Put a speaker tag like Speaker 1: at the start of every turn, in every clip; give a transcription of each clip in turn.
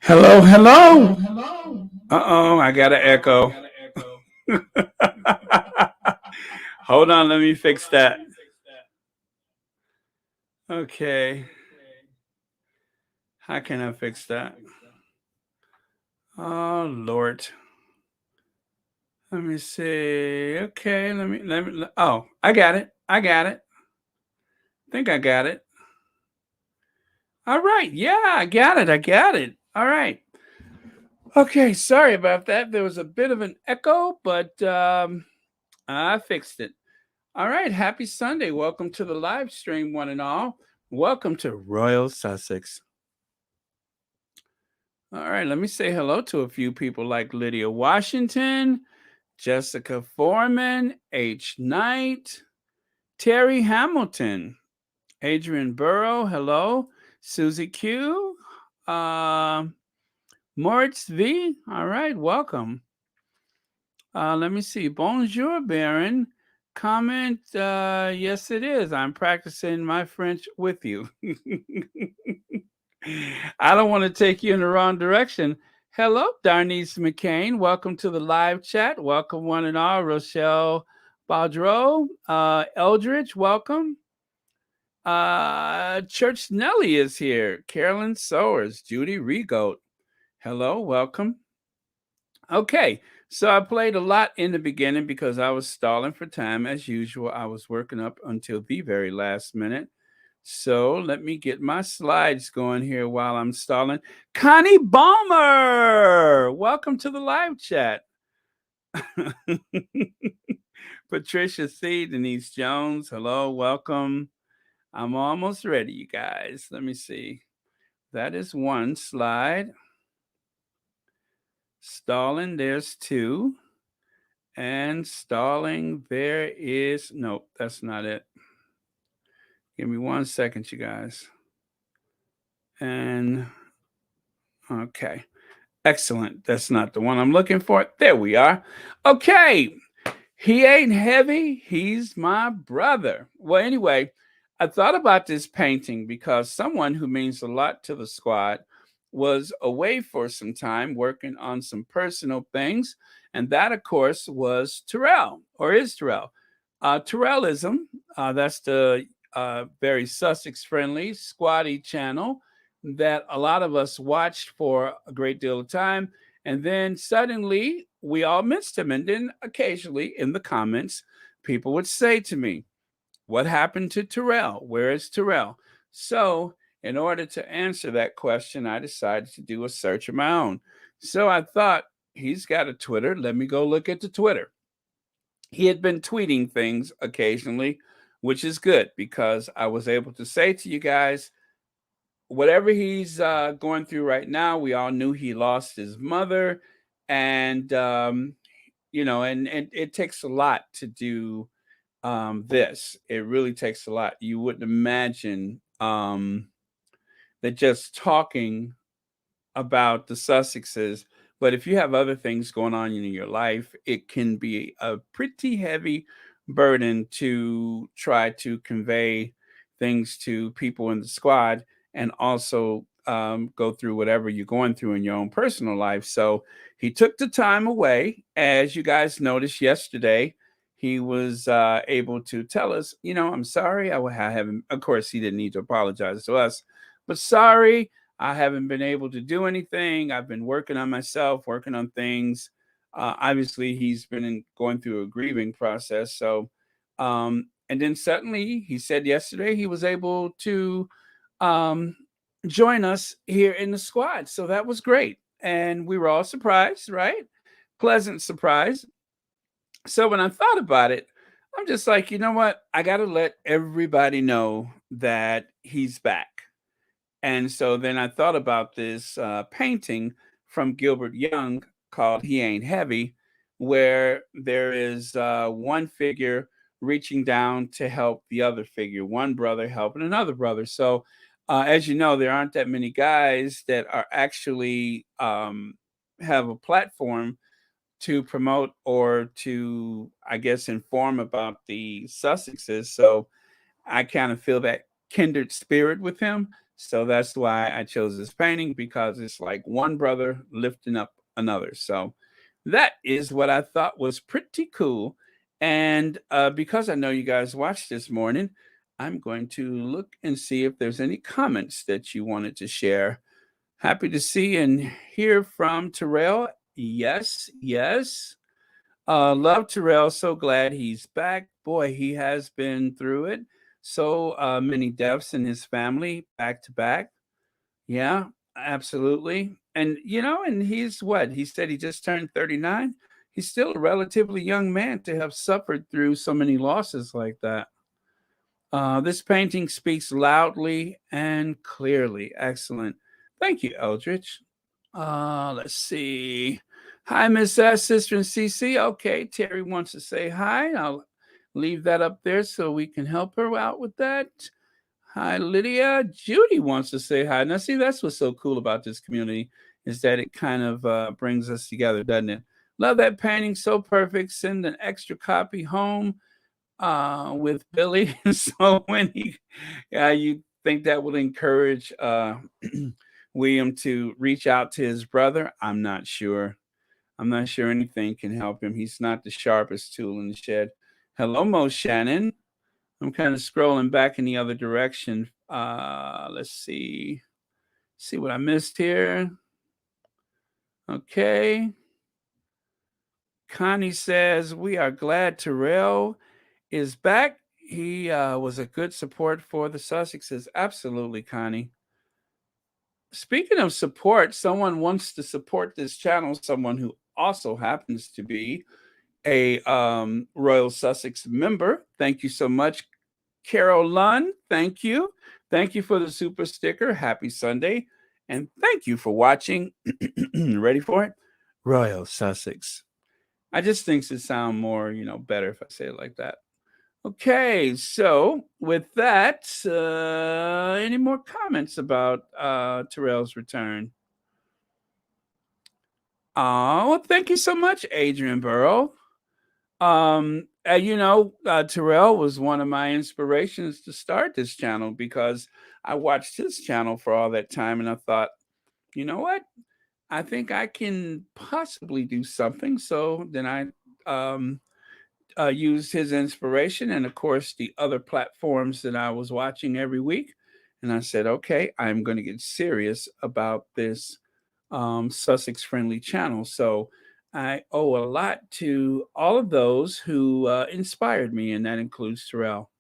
Speaker 1: Hello, hello. Uh-oh, I got an echo. Hold on, let me fix that. Okay. How can I fix that? Oh, Lord. Let me see. Okay, oh, I got it. I think I got it. All right. Yeah, I got it. All right. Okay, sorry about that. There was a bit of an echo, but I fixed it. All right, happy Sunday. Welcome to the live stream, one and all. Welcome to Royal Sussex. All right, let me say hello to a few people like Lydia Washington, Jessica Foreman, H. Knight, Terry Hamilton, Adrian Burrow, hello, Susie Q, Moritz V. All right, welcome. Let me see. Bonjour, Baron. Comment, yes, it is. I'm practicing my French with you. I don't want to take you in the wrong direction. Hello, Darnice McCain. Welcome to the live chat. Welcome, one and all. Rochelle Baudreau, Eldridge, welcome. Church Nelly is here. Carolyn Sowers, Judy Regoat. Hello, welcome. Okay, so I played a lot in the beginning because I was stalling for time. As usual, I was working up until the very last minute. So let me get my slides going here while I'm stalling. Connie Balmer, welcome to the live chat. Patricia C. Denise Jones, hello, welcome. I'm almost ready, you guys. Let me see. That is one slide. Stalling, there's two. And stalling, there is, nope, that's not it. Give me 1 second, you guys. And, okay. Excellent. That's not the one I'm looking for. There we are. Okay. He ain't heavy. He's my brother. Well, anyway, I thought about this painting because someone who means a lot to the squad was away for some time working on some personal things. And that, of course, was Terrell, or is Terrell. Terrellism, that's the very Sussex friendly squatty channel that a lot of us watched for a great deal of time. And then suddenly we all missed him. And then occasionally in the comments, people would say to me, what happened to Terrell? Where is Terrell? So, in order to answer that question, I decided to do a search of my own. So I thought, he's got a Twitter. Let me go look at the Twitter. He had been tweeting things occasionally, which is good because I was able to say to you guys, whatever he's going through right now, we all knew he lost his mother. And, and it takes a lot to do this. It really takes a lot. You wouldn't imagine that just talking about the Sussexes, but if you have other things going on in your life, it can be a pretty heavy burden to try to convey things to people in the squad and also go through whatever you're going through in your own personal life. So he took the time away. As you guys noticed yesterday, he was able to tell us, I'm sorry. I haven't, of course, he didn't need to apologize to us, but sorry, I haven't been able to do anything. I've been working on myself, working on things. Obviously, he's been going through a grieving process. So, and then suddenly he said yesterday he was able to um, join us here in the squad. So that was great. And we were all surprised, right? Pleasant surprise. So when I thought about it, I'm just like, you know what? I got to let everybody know that he's back. And so then I thought about this painting from Gilbert Young called He Ain't Heavy, where there is one figure reaching down to help the other figure, one brother helping another brother. So, as you know, there aren't that many guys that are actually have a platform to promote or to, I guess, inform about the Sussexes. So, I kind of feel that kindred spirit with him. So that's why I chose this painting because it's like one brother lifting up another. So that is what I thought was pretty cool. And because I know you guys watched this morning, I'm going to look and see if there's any comments that you wanted to share. Happy to see and hear from Terrell. Yes, yes. Love Terrell. So glad he's back. Boy, he has been through it. So many deaths in his family back to back. Yeah, absolutely. And, and he's what? He said he just turned 39. He's still a relatively young man to have suffered through so many losses like that. This painting speaks loudly and clearly. Excellent. Thank you, Eldridge. Let's see. Hi, Miss S, Sister and CC. Okay, Terry wants to say hi. I'll leave that up there so we can help her out with that. Hi, Lydia. Judy wants to say hi. Now, see, that's what's so cool about this community is that it kind of brings us together, doesn't it? Love that painting. So perfect. Send an extra copy home with Billy. So when you think that will encourage William to reach out to his brother, I'm not sure. I'm not sure anything can help him. He's not the sharpest tool in the shed. Hello, Mo Shannon. I'm kind of scrolling back in the other direction. Let's see. See what I missed here. Okay. Connie says, we are glad Terrell is back. He was a good support for the Sussexes. Absolutely, Connie. Speaking of support, someone wants to support this channel, someone who also happens to be a Royal Sussex member. Thank you so much, Carol Lunn. Thank you. Thank you for the super sticker. Happy Sunday. And thank you for watching. Ready for it? Royal Sussex. I just think it sound more, better if I say it like that. Okay, so with that, any more comments about Terrell's return? Oh, well, thank you so much, Adrian Burrow. Terrell was one of my inspirations to start this channel because I watched his channel for all that time and I thought, you know what? I think I can possibly do something. So then I um, used his inspiration and, of course, the other platforms that I was watching every week. And I said, okay, I'm going to get serious about this Sussex friendly channel. So I owe a lot to all of those who inspired me, and that includes Terrell.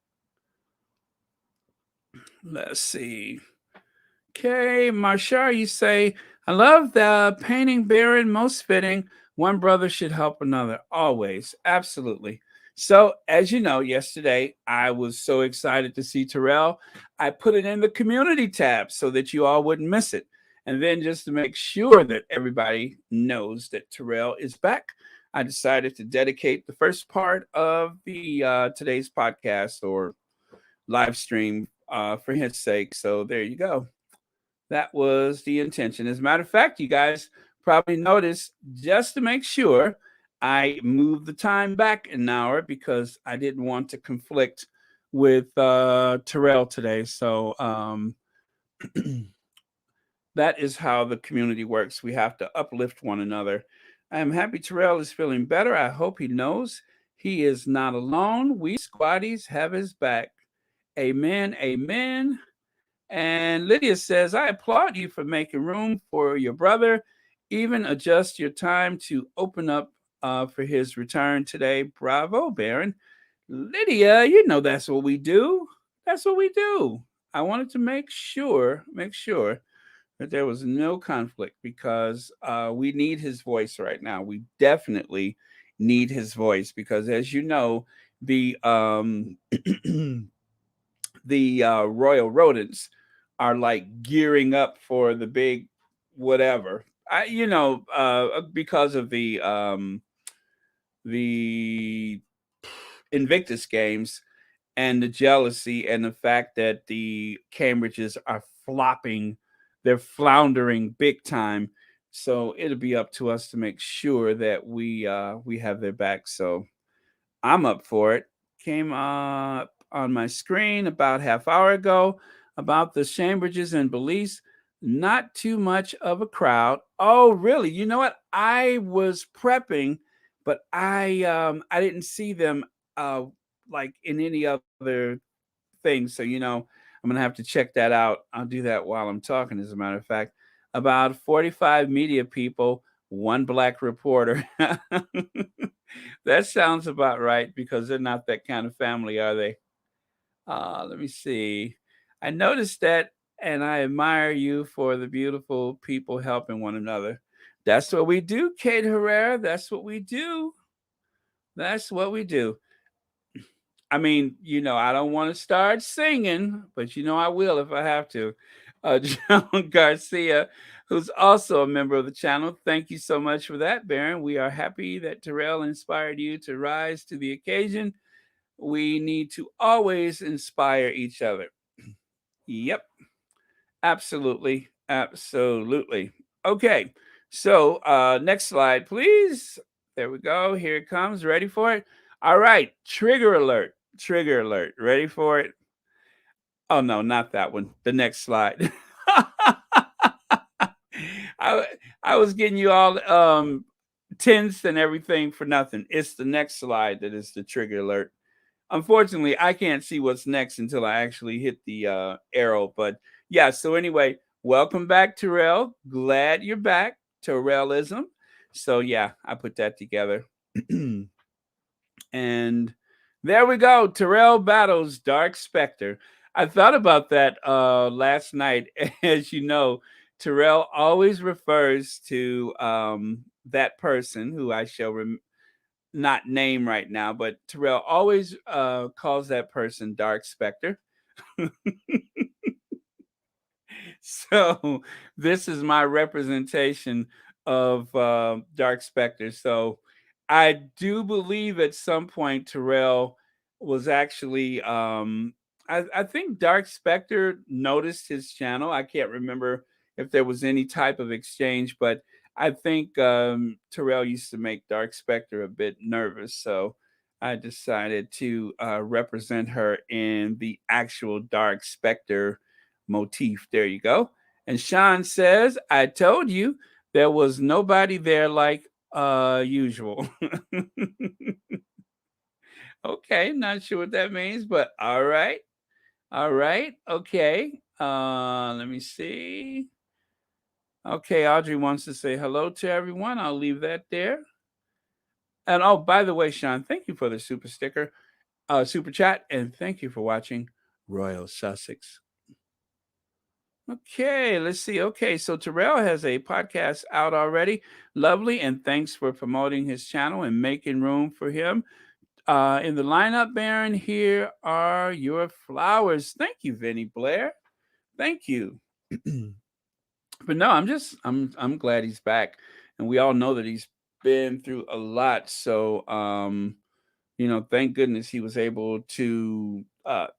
Speaker 1: Let's see. Okay, Marshar, you say, I love the painting Baron, most fitting. One brother should help another. Always. Absolutely. So, as you know, yesterday I was so excited to see Terrell. I put it in the community tab so that you all wouldn't miss it. And then just to make sure that everybody knows that Terrell is back, I decided to dedicate the first part of the today's podcast or live stream for his sake. So there you go. That was the intention. As a matter of fact, you guys probably noticed just to make sure I moved the time back an hour because I didn't want to conflict with Terrell today. So that is how the community works. We have to uplift one another. I am happy Terrell is feeling better. I hope he knows he is not alone. We squatties have his back. Amen. Amen. And Lydia says, I applaud you for making room for your brother. Even adjust your time to open up for his return today. Bravo, Baron. Lydia, you know that's what we do. That's what we do. I wanted to make sure that there was no conflict because we need his voice right now. We definitely need his voice because, as you know, the the royal rodents are like gearing up for the big whatever. Because of the Invictus games and the jealousy and the fact that the Cambridges are flopping, they're floundering big time. So it'll be up to us to make sure that we have their back. So I'm up for it. Came up on my screen about half hour ago about the Chambridges and Belize. Not too much of a crowd. Oh, really? You know what? I was prepping, but I didn't see them like in any other thing. So I'm gonna have to check that out. I'll do that while I'm talking. As a matter of fact, about 45 media people, one black reporter. That sounds about right because they're not that kind of family, are they? Let me see. I noticed that, and I admire you for the beautiful people helping one another. That's what we do, Kate Herrera. That's what we do. That's what we do. I mean, I don't want to start singing, but I will if I have to. John Garcia, who's also a member of the channel, thank you so much for that, Baron. We are happy that Terrell inspired you to rise to the occasion. We need to always inspire each other. Yep, absolutely. Absolutely. Okay, so next slide, please. There we go. Here it comes. Ready for it? All right, trigger alert. Trigger alert. Ready for it? Oh no, not that one. The next slide. I I was getting you all tensed and everything for nothing. It's the next slide that is the trigger alert. Unfortunately, I can't see what's next until I actually hit the arrow. But yeah, so anyway, welcome back, Terrell. Glad you're back. Terrellism. So yeah, I put that together. And there we go. Terrell battles Dark Spectre. I thought about that last night. As you know, Terrell always refers to that person who I shall not name right now, but Terrell always calls that person Dark Spectre. So this is my representation of Dark Spectre. So I do believe at some point Terrell was actually I think Dark Spectre noticed his channel. I can't remember if there was any type of exchange, but I think Terrell used to make Dark Spectre a bit nervous. So I decided to represent her in the actual Dark Spectre motif. There you go. And Sean says, I told you there was nobody there like usual. Okay, not sure what that means, but all right. All right. Okay. Let me see. Okay, Audrey wants to say hello to everyone. I'll leave that there. And oh, by the way, Sean, thank you for the super chat, and thank you for watching Royal Sussex. Okay, let's see. Okay, so Terrell has a podcast out already. Lovely, and thanks for promoting his channel and making room for him. In the lineup, Baron, here are your flowers. Thank you, Vinny Blair. Thank you. But no, I'm glad he's back, and we all know that he's been through a lot. So thank goodness he was able to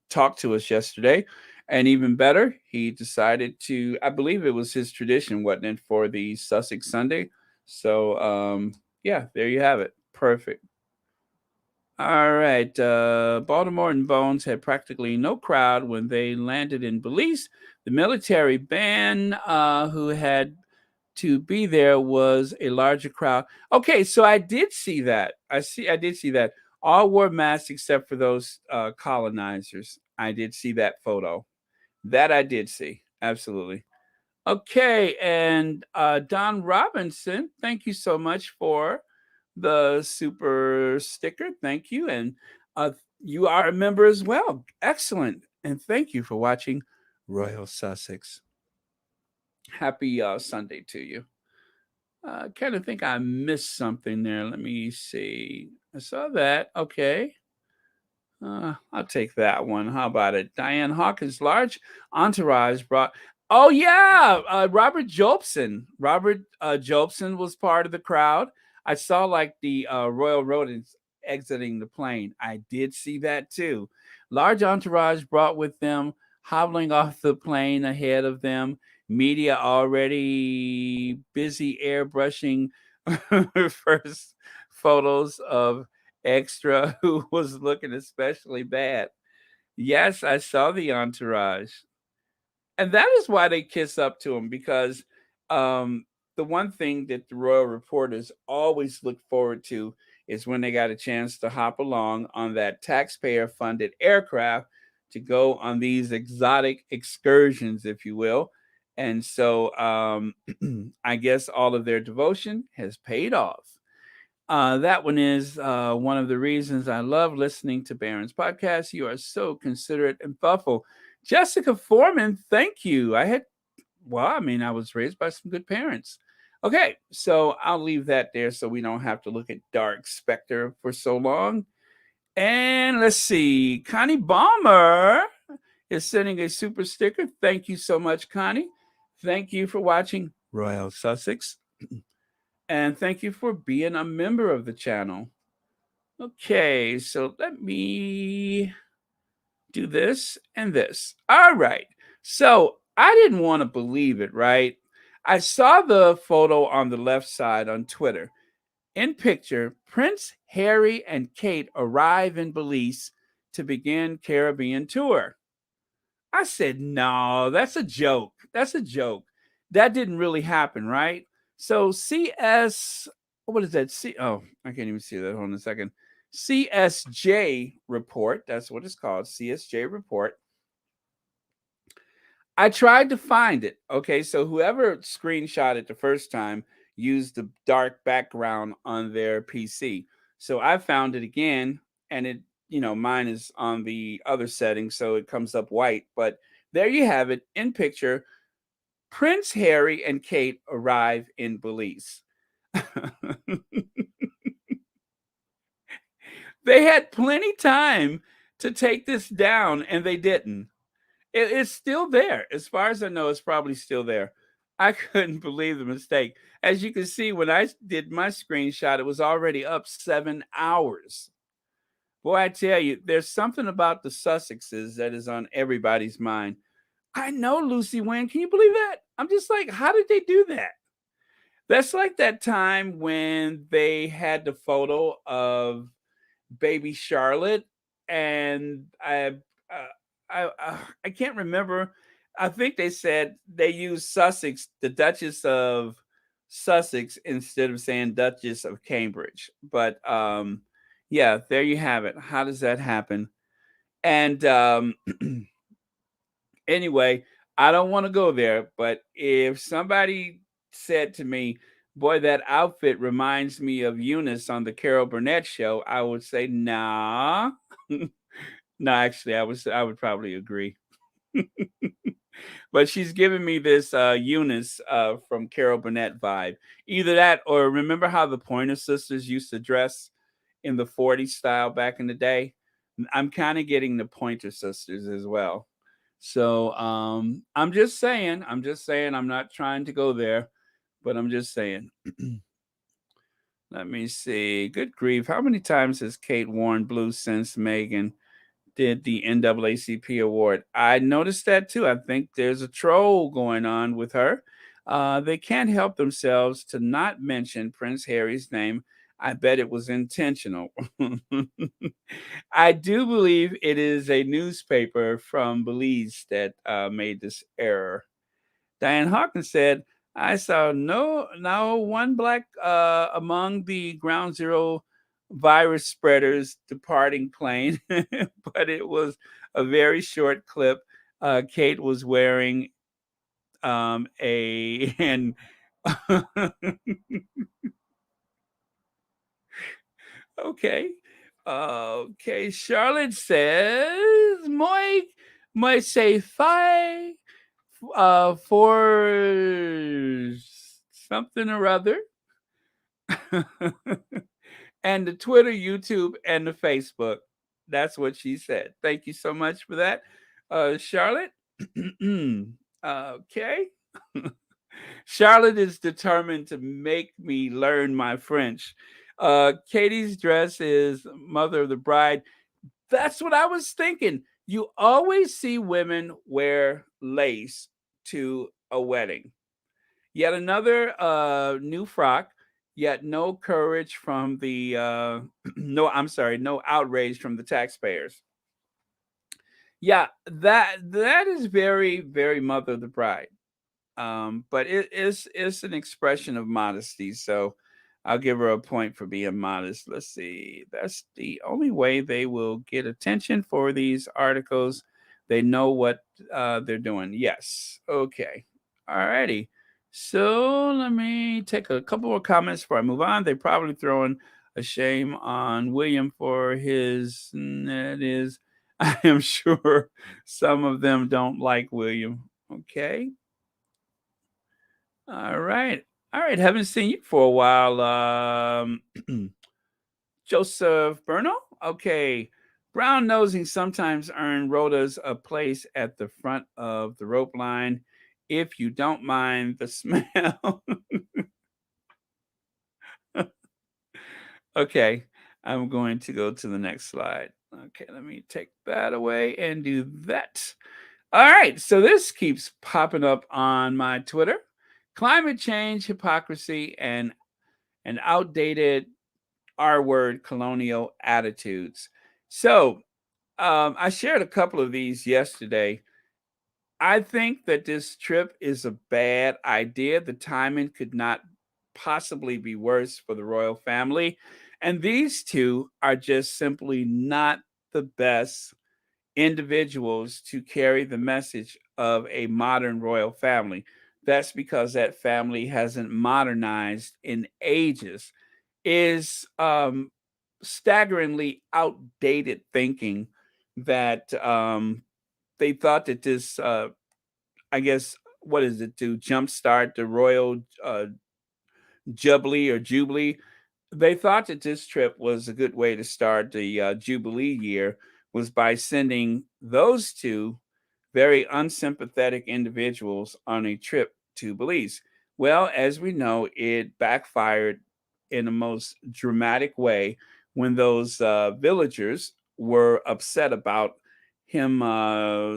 Speaker 1: talk to us yesterday. And even better, he decided to, I believe it was his tradition, wasn't it, for the Sussex Sunday? So, yeah, there you have it. Perfect. All right. Baltimore and Bones had practically no crowd when they landed in Belize. The military band who had to be there was a larger crowd. Okay, so I did see that. I did see that. All wore masks except for those colonizers. I did see that photo. That I did see. Absolutely. Okay, and Don Robinson, thank you so much for the super sticker. Thank you. And you are a member as well. Excellent. And thank you for watching Royal Sussex. Happy Sunday to you. I kind of think I missed something there. Let me see. I saw that. Okay. I'll take that one. How about it? Diane Hawkins' large entourage brought. Oh yeah, Robert Jobson. Robert Jobson was part of the crowd. I saw like the Royal Rodents exiting the plane. I did see that too. Large entourage brought with them, hobbling off the plane ahead of them. Media already busy airbrushing first photos of extra who was looking especially bad. Yes, I saw the entourage. And that is why they kiss up to him because the one thing that the royal reporters always look forward to is when they got a chance to hop along on that taxpayer funded aircraft to go on these exotic excursions, if you will. And so I guess all of their devotion has paid off. That one is one of the reasons I love listening to Baron's podcast. You are so considerate and thoughtful. Jessica Foreman, thank you. I was raised by some good parents. Okay, so I'll leave that there so we don't have to look at Dark Spectre for so long. And let's see, Connie Balmer is sending a super sticker. Thank you so much, Connie. Thank you for watching Royal Sussex. And thank you for being a member of the channel. Okay, so let me do this and this. All right. So I didn't want to believe it, right? I saw the photo on the left side on Twitter. In picture, Prince Harry and Kate arrive in Belize to begin Caribbean tour. I said, no, that's a joke. That's a joke. That didn't really happen, right? So what is that? I can't even see that. Hold on a second. CSJ report. That's what it's called. CSJ report. I tried to find it. Okay, so whoever screenshot it the first time used the dark background on their PC. So I found it again, and mine is on the other setting, so it comes up white. But there you have it in picture. Prince Harry and Kate arrive in Belize. They had plenty time to take this down, and they didn't. It's still there. As far as I know, it's probably still there. I couldn't believe the mistake. As you can see, when I did my screenshot, it was already up 7 hours. Boy, I tell you, there's something about the Sussexes that is on everybody's mind. I know, Lucy Wynn. Can you believe that? I'm just like, how did they do that? That's like that time when they had the photo of baby Charlotte, and uh, I can't remember. I think they said they used Sussex, the Duchess of Sussex, instead of saying Duchess of Cambridge. But yeah, there you have it. How does that happen? And anyway, I don't want to go there, but if somebody said to me, "Boy, that outfit reminds me of Eunice on the Carol Burnett show," I would say, "Nah." No, actually, I would probably agree. But she's giving me this Eunice from Carol Burnett vibe. Either that, or remember how the Pointer Sisters used to dress in the '40s style back in the day? I'm kind of getting the Pointer Sisters as well. So I'm just saying, I'm not trying to go there, but I'm just saying. Let me see. Good grief. How many times has Kate worn blue since Meghan did the NAACP award? I noticed that too. I think there's a troll going on with her. They can't help themselves to not mention Prince Harry's name. I bet it was intentional. I do believe it is a newspaper from Belize that made this error. Diane Hawkins said, I saw no one black among the ground zero virus spreaders departing plane, but it was a very short clip. Kate was wearing a and okay. Okay, Charlotte says, moi say fi for something or other. And the Twitter, YouTube, and the Facebook. That's what she said. Thank you so much for that, Charlotte. Okay. Charlotte is determined to make me learn my French. Katie's dress is Mother of the Bride. That's what I was thinking. You always see women wear lace to a wedding. Yet another new frock, yet no courage from the no, I'm sorry, no outrage from the taxpayers. Yeah, that is very, very Mother of the Bride. But it is it's an expression of modesty. So I'll give her a point for being modest. Let's see. That's the only way they will get attention for these articles. They know what they're doing. Yes. Okay. All righty. So let me take a couple more comments before I move on. They're probably throwing a shame on William for his. That is, I am sure some of them don't like William. Okay. All right. All right. Haven't seen you for a while. Joseph Berno. Okay. Brown nosing sometimes earn Rhodas a place at the front of the rope line if you don't mind the smell. Okay. I'm going to go to the next slide. Okay. Let me take that away and do that. All right. So this keeps popping up on my Twitter. Climate change, hypocrisy, and outdated R word colonial attitudes. So I shared a couple of these yesterday. I think that this trip is a bad idea. The timing could not possibly be worse for the royal family. And these two are just simply not the best individuals to carry the message of a modern royal family. That's because that family hasn't modernized in ages. Is staggeringly outdated thinking that they thought that this, I guess, what is it, to jumpstart the royal jubilee. They thought that this trip was a good way to start the jubilee year was by sending those two very unsympathetic individuals on a trip to Belize. Well, as we know, it backfired in the most dramatic way when those villagers were upset about him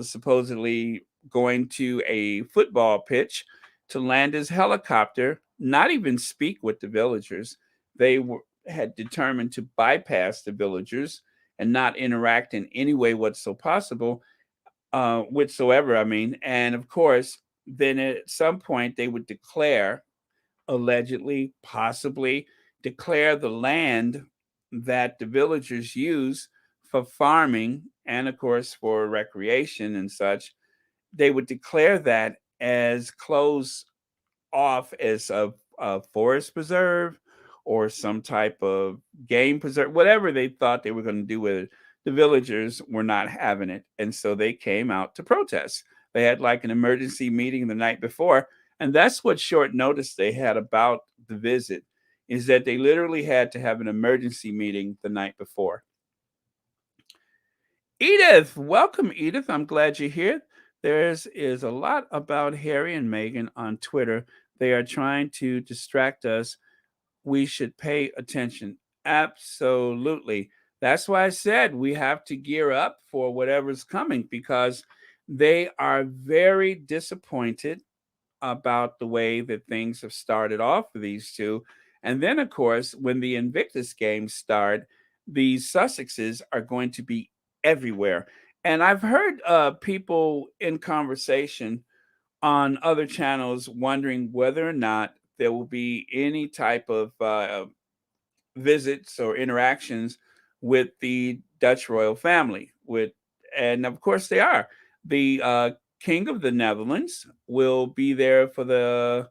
Speaker 1: supposedly going to a football pitch to land his helicopter, not even speak with the villagers. They had determined to bypass the villagers and not interact in any way whatsoever. I mean, and of course, then at some point they would declare, allegedly, possibly, declare the land that the villagers use for farming and, of course, for recreation and such. They would declare that as closed off as a forest preserve or some type of game preserve, whatever they thought they were going to do with it. The villagers were not having it. And so they came out to protest. They had like an emergency meeting the night before. And that's what short notice they had about the visit, is that they literally had to have an emergency meeting the night before. Edith, welcome, Edith. I'm glad you're here. There is a lot about Harry and Meghan on Twitter. They are trying to distract us. We should pay attention. Absolutely. That's why I said we have to gear up for whatever's coming, because they are very disappointed about the way that things have started off for these two. And then, of course, when the Invictus games start, these Sussexes are going to be everywhere. And I've heard people in conversation on other channels wondering whether or not there will be any type of visits or interactions with the Dutch royal family. And of course, they are. The King of the Netherlands will be there for the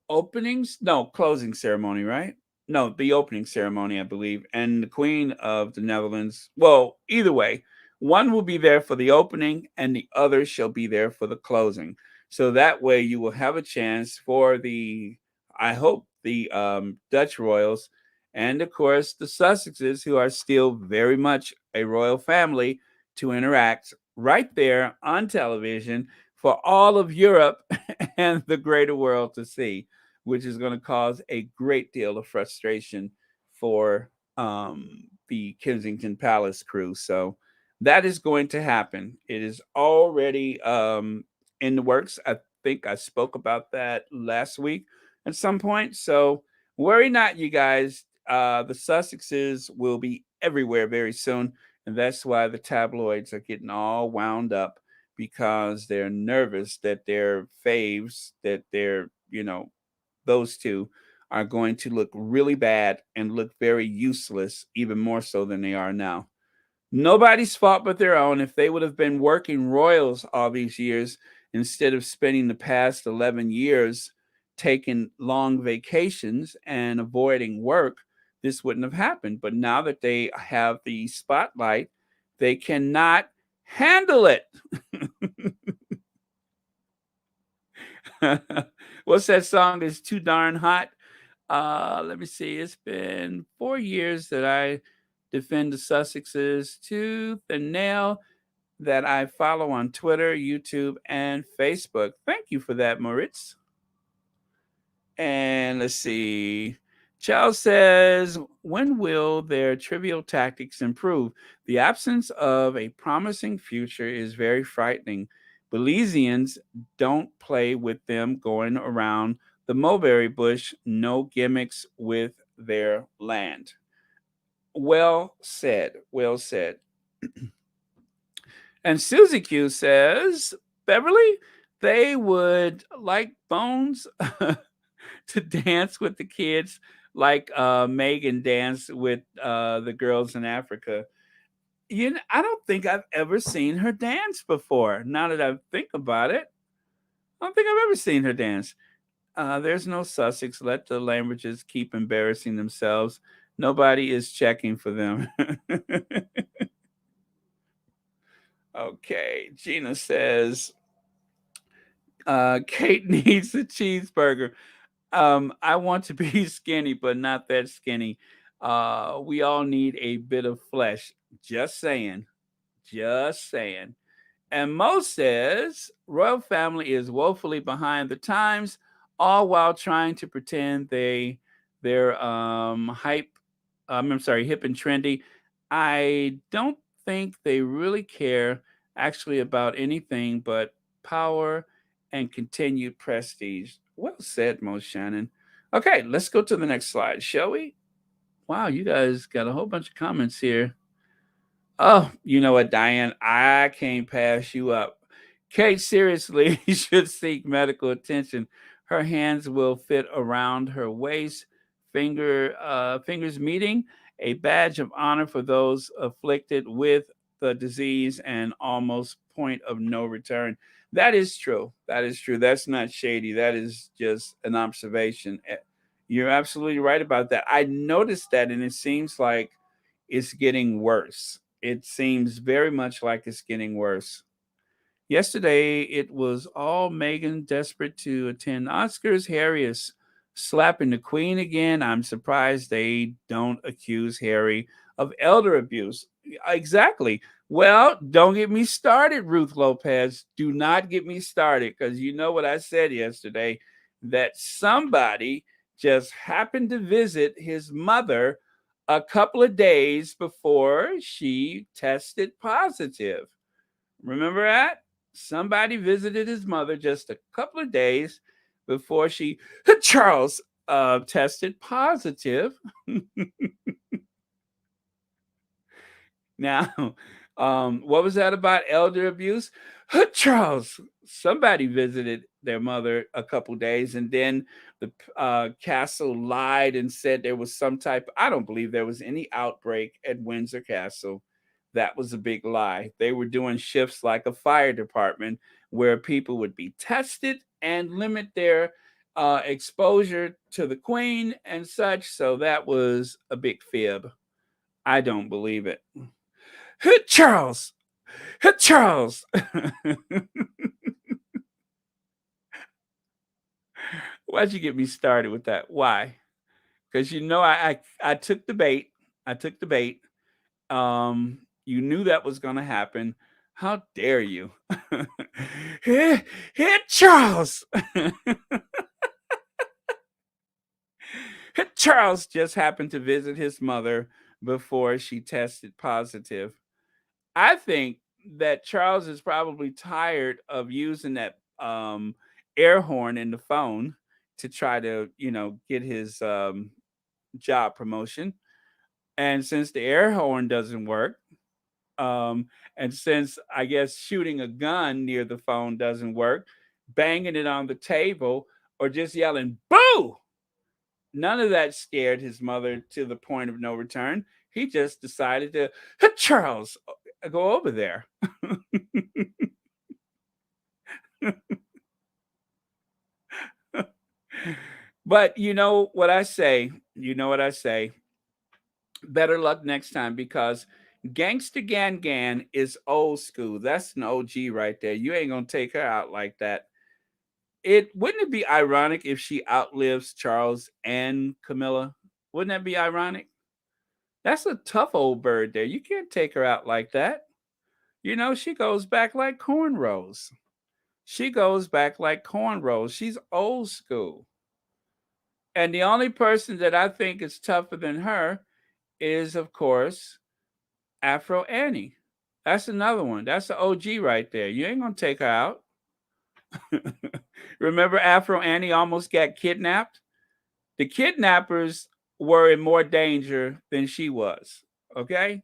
Speaker 1: openings, no, closing ceremony, right? No, the opening ceremony, I believe. And the Queen of the Netherlands, well, either way, one will be there for the opening and the other shall be there for the closing. So that way you will have a chance for I hope, the Dutch royals and, of course, the Sussexes, who are still very much a royal family, to interact right there on television for all of Europe and the greater world to see, which is going to cause a great deal of frustration for the Kensington Palace crew. So that is going to happen. It is already in the works. I think I spoke about that last week at some point. So worry not, you guys. The Sussexes will be everywhere very soon. And that's why the tabloids are getting all wound up, because they're nervous that their faves, that those two are going to look really bad and look very useless, even more so than they are now. Nobody's fault but their own. If they would have been working royals all these years instead of spending the past 11 years taking long vacations and avoiding work, this wouldn't have happened. But now that they have the spotlight, they cannot handle it. What's that song that's too darn hot? Let me see. It's been 4 years that I defend the Sussexes tooth and nail, that I follow on Twitter, YouTube, and Facebook. Thank you for that, Moritz. And let's see. Charles says, when will their trivial tactics improve? The absence of a promising future is very frightening. Belizeans don't play with them going around the mulberry bush, no gimmicks with their land. Well said. Well said. And Susie Q says, Beverly, they would like Bones to dance with the kids like Meghan danced with the girls in Africa. I don't think I've ever seen her dance before. Now that I think about it, I don't think I've ever seen her dance. There's no Sussex. Let the Lambridges keep embarrassing themselves. Nobody is checking for them. Okay, Gina says, Kate needs a cheeseburger. I want to be skinny, but not that skinny. We all need a bit of flesh. Just saying. Just saying. And Mo says royal family is woefully behind the times, all while trying to pretend they're I'm sorry, hip and trendy. I don't think they really care actually about anything but power and continued prestige. Well said, Mo Shannon. Okay, let's go to the next slide, shall we? Wow, you guys got a whole bunch of comments here. Oh, you know what, Diane? I can't pass you up. Kate seriously should seek medical attention. Her hands will fit around her waist, fingers meeting, a badge of honor for those afflicted with the disease and almost point of no return. That is true. That is true. That's not shady. That is just an observation. You're absolutely right about that. I noticed that, and it seems like it's getting worse. It seems very much like it's getting worse. Yesterday, it was all Meghan desperate to attend Oscars. Harry is slapping the Queen again. I'm surprised they don't accuse Harry of elder abuse. Exactly. Well, don't get me started, Ruth Lopez. Do not get me started, because you know what I said yesterday, that somebody just happened to visit his mother a couple of days before she tested positive. Remember that? Somebody visited his mother just a couple of days before she, Charles, tested positive. Now, what was that about elder abuse? Charles, somebody visited their mother a couple days, and then the castle lied and said there was some type. I don't believe there was any outbreak at Windsor Castle. That was a big lie. They were doing shifts like a fire department where people would be tested and limit their exposure to the Queen and such. So that was a big fib. I don't believe it. Charles, Charles. Why'd you get me started with that? Why? Because you know I took the bait. I took the bait. You knew that was going to happen. How dare you? Hit Charles. Charles just happened to visit his mother before she tested positive. I think that Charles is probably tired of using that air horn in the phone to try to, get his job promotion. And since the air horn doesn't work, and since I guess shooting a gun near the phone doesn't work, banging it on the table or just yelling "boo," none of that scared his mother to the point of no return. He just decided to, Charles, go over there. But you know what I say? You know what I say? Better luck next time, because Gangsta Gan Gan is old school. That's an OG right there. You ain't gonna take her out like that. It wouldn't it be ironic if she outlives Charles and Camilla? Wouldn't that be ironic? That's a tough old bird there. You can't take her out like that. She goes back like cornrows. She goes back like cornrows. She's old school. And the only person that I think is tougher than her is, of course, Afro Annie. That's another one. That's an OG right there. You ain't gonna take her out. Remember, Afro Annie almost got kidnapped? The kidnappers were in more danger than she was. Okay?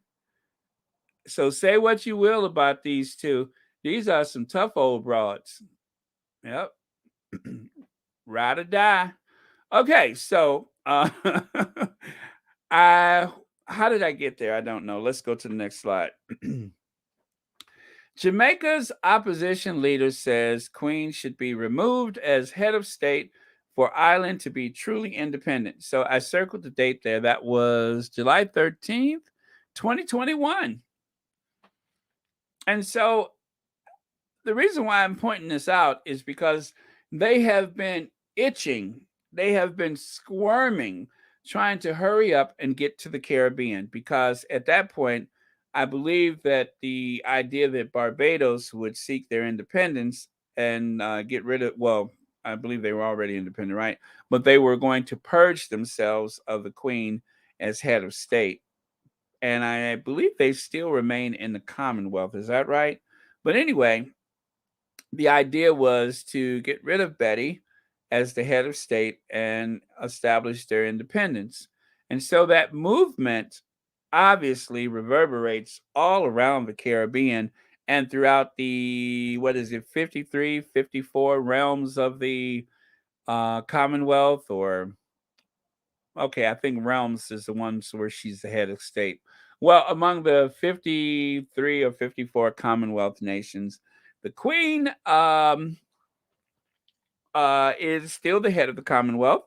Speaker 1: So say what you will about these two. These are some tough old broads. Yep. Ride or die. Okay, so I how did I get there? I don't know. Let's go to the next slide. Jamaica's opposition leader says Queen should be removed as head of state for Ireland to be truly independent. So I circled the date there. That was July 13th, 2021. And so the reason why I'm pointing this out is because they have been itching, they have been squirming, trying to hurry up and get to the Caribbean, because at that point, I believe that the idea that Barbados would seek their independence and get rid of, well, I believe they were already independent, right? But they were going to purge themselves of the Queen as head of state. And I believe they still remain in the Commonwealth. Is that right? But anyway, the idea was to get rid of Betty as the head of state and establish their independence. And so that movement obviously reverberates all around the Caribbean and throughout the, what is it, 53, 54 realms of the Commonwealth, or okay, I think realms is the ones where she's the head of state. Well, among the 53 or 54 Commonwealth nations, the Queen is still the head of the Commonwealth,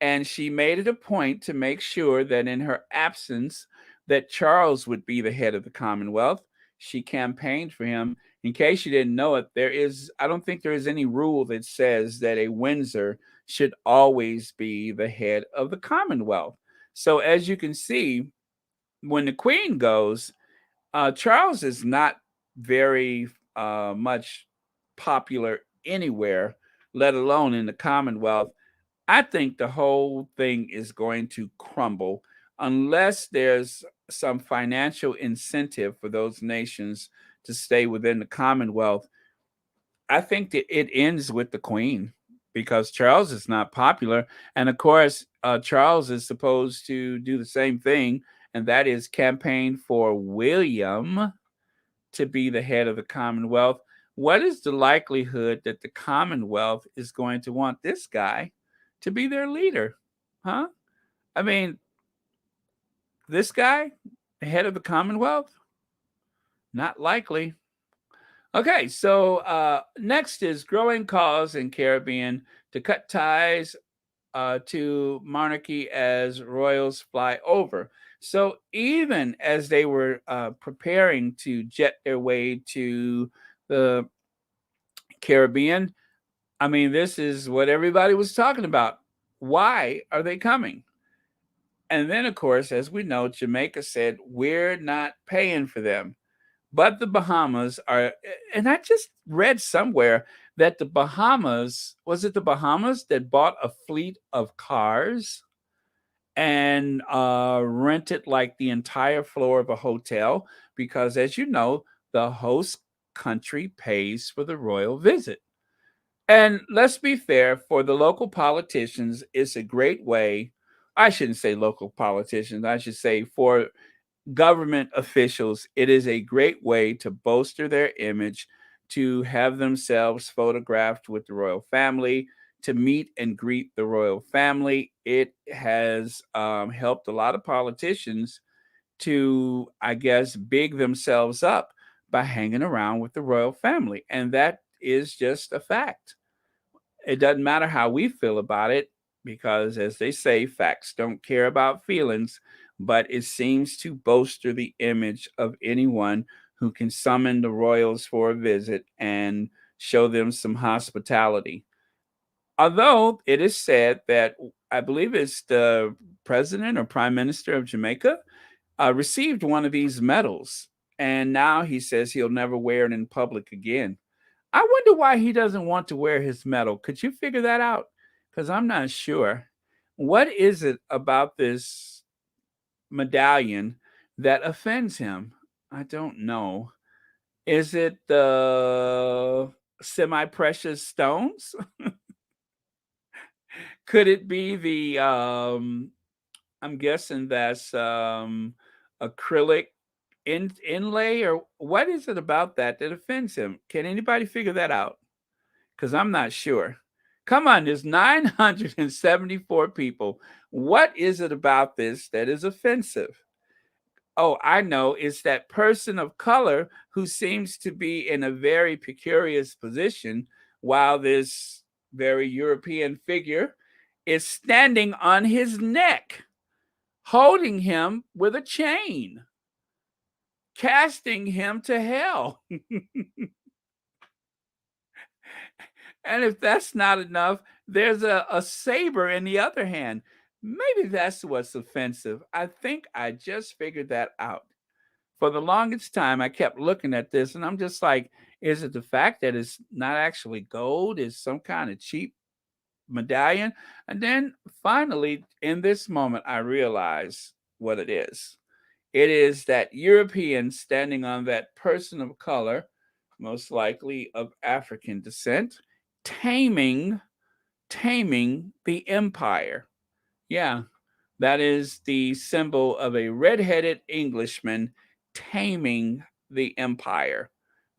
Speaker 1: and she made it a point to make sure that in her absence, that Charles would be the head of the Commonwealth. She campaigned for him. In case you didn't know it, I don't think there is any rule that says that a Windsor should always be the head of the Commonwealth. So as you can see, when the Queen goes, Charles is not very much popular anywhere, let alone in the Commonwealth. I think the whole thing is going to crumble unless there's some financial incentive for those nations to stay within the Commonwealth. I think that it ends with the Queen because Charles is not popular. And of course, Charles is supposed to do the same thing, and that is campaign for William to be the head of the Commonwealth. What is the likelihood that the Commonwealth is going to want this guy to be their leader? Huh? I mean, this guy, the head of the Commonwealth? Not likely. Okay, so next is growing calls in Caribbean to cut ties to monarchy as royals fly over. So even as they were preparing to jet their way to the Caribbean, I mean, this is what everybody was talking about. Why are they coming? And then, of course, as we know, Jamaica said, we're not paying for them. But the Bahamas are, and I just read somewhere that the Bahamas, was it the Bahamas that bought a fleet of cars and rented like the entire floor of a hotel? Because as you know, the host country pays for the royal visit. And let's be fair, for the local politicians, it's a great way. I shouldn't say local politicians, I should say for government officials, it is a great way to bolster their image, to have themselves photographed with the royal family, to meet and greet the royal family. It has helped a lot of politicians to, I guess, big themselves up by hanging around with the royal family. And that is just a fact. It doesn't matter how we feel about it because, as they say, facts don't care about feelings, but it seems to bolster the image of anyone who can summon the royals for a visit and show them some hospitality. Although it is said that I believe it's the president or prime minister of Jamaica received one of these medals, and now he says he'll never wear it in public again. I wonder why he doesn't want to wear his medal. Could you figure that out? Because I'm not sure. What is it about this medallion that offends him? I don't know. Is it the semi precious stones? Could it be the, I'm guessing that's acrylic inlay, or what is it about that that offends him? Can anybody figure that out? Because I'm not sure. Come on, there's 974 people. What is it about this that is offensive? Oh, I know. It's that person of color who seems to be in a very precarious position while this very European figure is standing on his neck, holding him with a chain, casting him to hell. And if that's not enough, there's a saber in the other hand. Maybe that's what's offensive. I think I just figured that out. for the longest time, I kept looking at this and I'm just like, is it the fact that it's not actually gold? Is some kind of cheap medallion? And then finally, in this moment, I realized what it is. It is that European standing on that person of color, most likely of African descent, taming taming the empire. Yeah, that is the symbol of a red-headed Englishman taming the empire,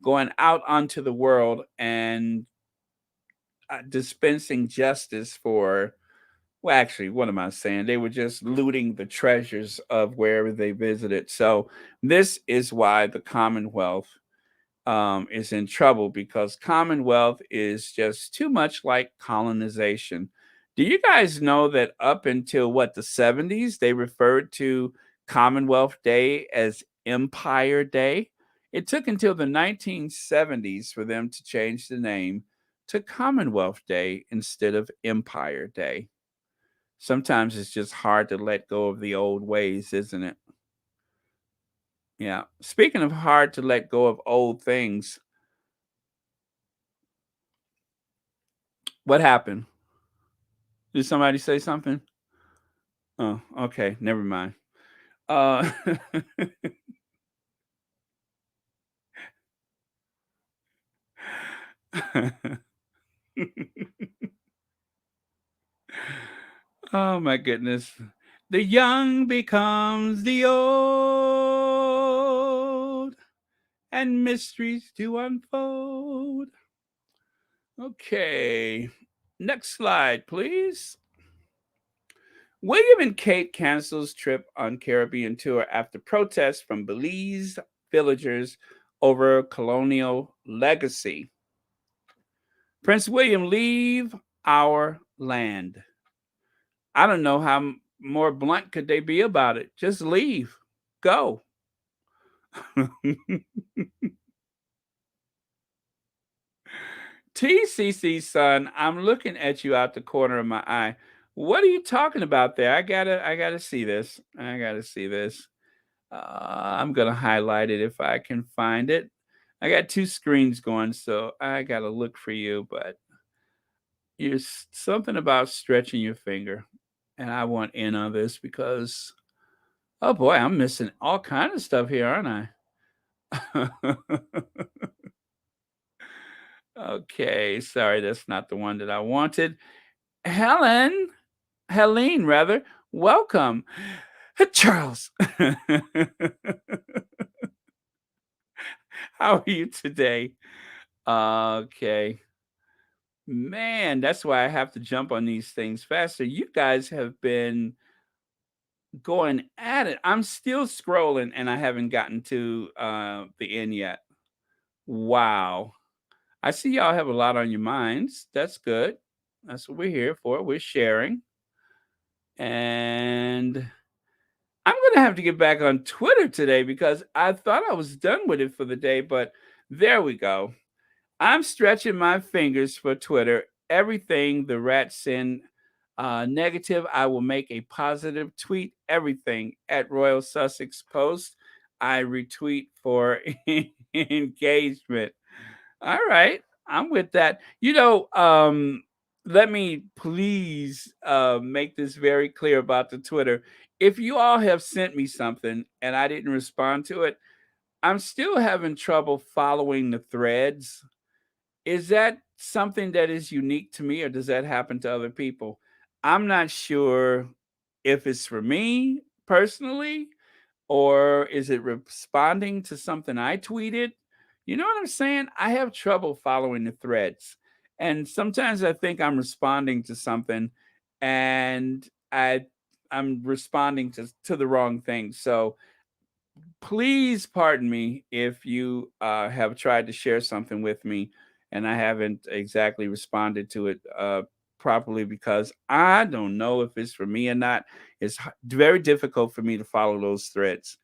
Speaker 1: going out onto the world and dispensing justice for, well, actually, what am I saying? They were just looting the treasures of wherever they visited. So this is why the Commonwealth is in trouble, because Commonwealth is just too much like colonization. Do you guys know that up until what, the 70s, they referred to Commonwealth Day as Empire Day? It took until the 1970s for them to change the name to Commonwealth Day instead of Empire Day. Sometimes it's just hard to let go of the old ways, isn't it? Yeah. Speaking of hard to let go of old things, what happened? Did somebody say something? Oh, okay. Never mind. Uh, oh my goodness. The young becomes the old, and mysteries to unfold. Okay. Next slide, please. William and Kate cancels trip on Caribbean tour after protests from Belize villagers over colonial legacy. Prince William, leave our land. I don't know how more blunt could they be about it. Just leave. Go. TCC son, I'm looking at you out the corner of my eye. What are you talking about there? I gotta see this. I gotta see this. I'm gonna highlight it if I can find it. I got two screens going, so I gotta look for you. But you're something about stretching your finger, and I want in on this because, oh boy, I'm missing all kind of stuff here, aren't I? Okay, sorry, that's not the one that I wanted. Helene, rather, welcome. Charles. How are you today? Okay. Man, that's why I have to jump on these things faster. You guys have been going at it. I'm still scrolling and I haven't gotten to the end yet. Wow. I see y'all have a lot on your minds. That's good. That's what we're here for. We're sharing. And I'm going to have to get back on Twitter today because I thought I was done with it for the day, but there we go. I'm stretching my fingers for Twitter. Everything the rats send negative, I will make a positive tweet. Everything at Royal Sussex Post, I retweet for engagement. All right, I'm with that. Let me please make this very clear about the Twitter. If you all have sent me something and I didn't respond to it, I'm still having trouble following the threads. Is that something that is unique to me, or does that happen to other people? I'm not sure if it's for me personally, or is it responding to something I tweeted? You know what I'm saying? I have trouble following the threads. And sometimes I think I'm responding to something and I'm responding to the wrong thing. So please pardon me if you have tried to share something with me and I haven't exactly responded to it properly, because I don't know if it's for me or not. It's very difficult for me to follow those threads.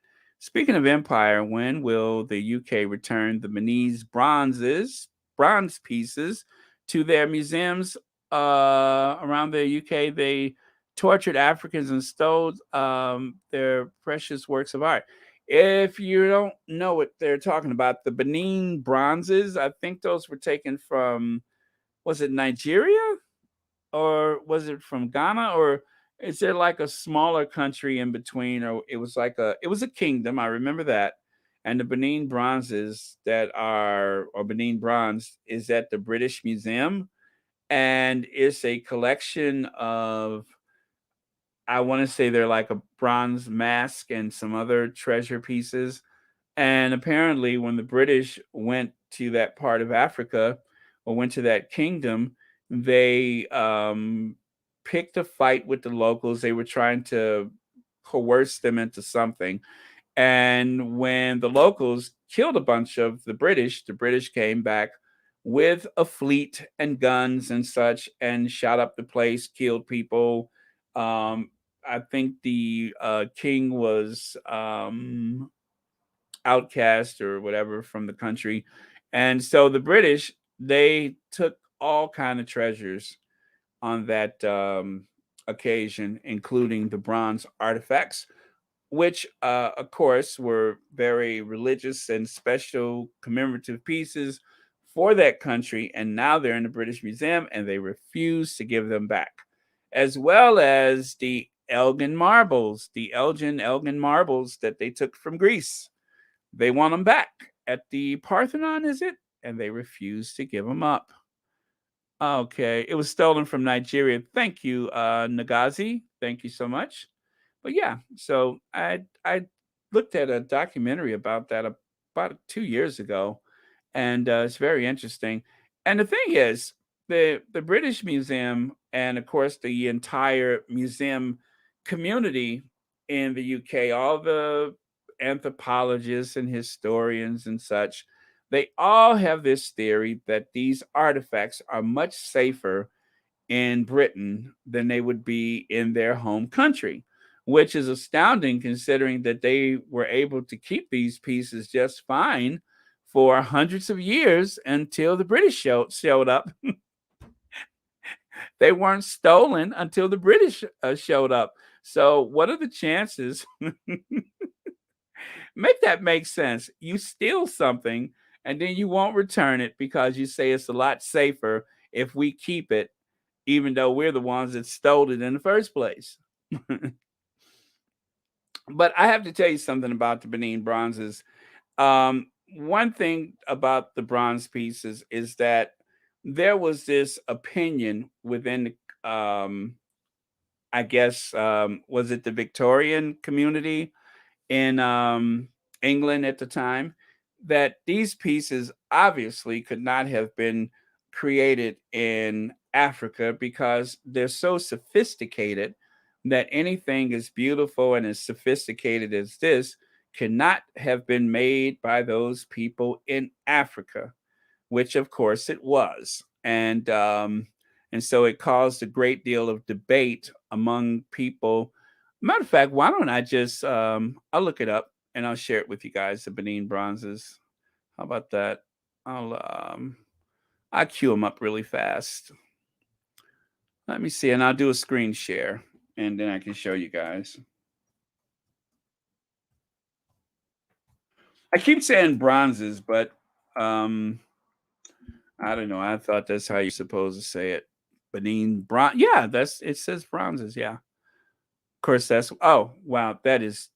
Speaker 1: Speaking of empire, when will the UK return the Bernese bronze pieces to their museums around the UK? They tortured Africans and stole their precious works of art. If you don't know what they're talking about, the Benin bronzes, I think those were taken from, was it Nigeria or was it from Ghana, or is there like a smaller country in between, or it was a kingdom, I remember that. And the Benin bronzes that are, or Benin bronze, is at the British Museum, and it's a collection of, I want to say they're like a bronze mask and some other treasure pieces. And apparently, when the British went to that part of Africa or went to that kingdom, they picked a fight with the locals. They were trying to coerce them into something. And when the locals killed a bunch of the British came back with a fleet and guns and such and shot up the place, killed people. I think the king was outcast or whatever from the country. And so the British, they took all kind of treasures on that occasion, including the bronze artifacts, which, of course, were very religious and special commemorative pieces for that country. And now they're in the British Museum and they refuse to give them back, as well as the Elgin marbles that they took from Greece. They want them back at the Parthenon, is it? And they refuse to give them up. Okay, it was stolen from Nigeria. Thank you, Nagazi. Thank you so much. But yeah, so I looked at a documentary about that about 2 years ago, and it's very interesting. And the thing is, the British Museum, and of course the entire museum community in the UK, all the anthropologists and historians and such, they all have this theory that these artifacts are much safer in Britain than they would be in their home country, which is astounding considering that they were able to keep these pieces just fine for hundreds of years until the British showed up. They weren't stolen until the British showed up. So, what are the chances? Make that make sense. You steal something and then you won't return it because you say it's a lot safer if we keep it, even though we're the ones that stole it in the first place. But I have to tell you something about the Benin bronzes. One thing about the bronze pieces is that there was this opinion within I guess, was it the Victorian community in England at the time, that these pieces obviously could not have been created in Africa because they're so sophisticated that anything as beautiful and as sophisticated as this cannot have been made by those people in Africa, which of course it was. And so it caused a great deal of debate among people. Matter of fact, why don't I just I'll look it up and I'll share it with you guys, the Benin bronzes. How about that? I'll queue them up really fast. Let me see, and I'll do a screen share and then I can show you guys. I keep saying bronzes, but um I don't know. I thought that's how you're supposed to say it. Benin bronze. Yeah, that's it says bronzes. Yeah. Of course, that's, oh wow, that is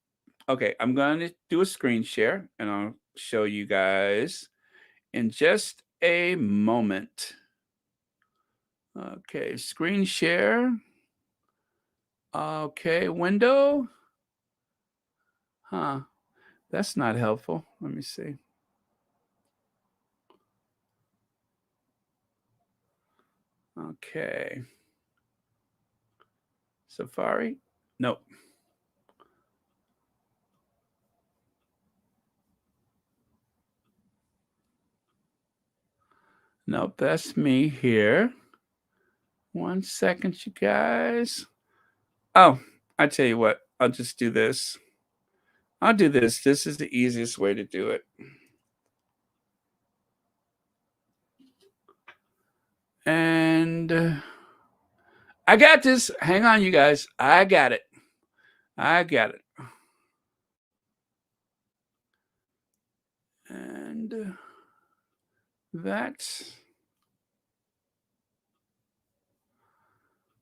Speaker 1: okay. I'm gonna do a screen share and I'll show you guys in just a moment. Okay, screen share. Okay, window. Huh. That's not helpful. Let me see. Okay. Safari. Nope. Nope, that's me here. 1 second, you guys. Oh, I tell you what, I'll just do this. I'll do this. This is the easiest way to do it. And I got this. Hang on, you guys. I got it. I got it. And that's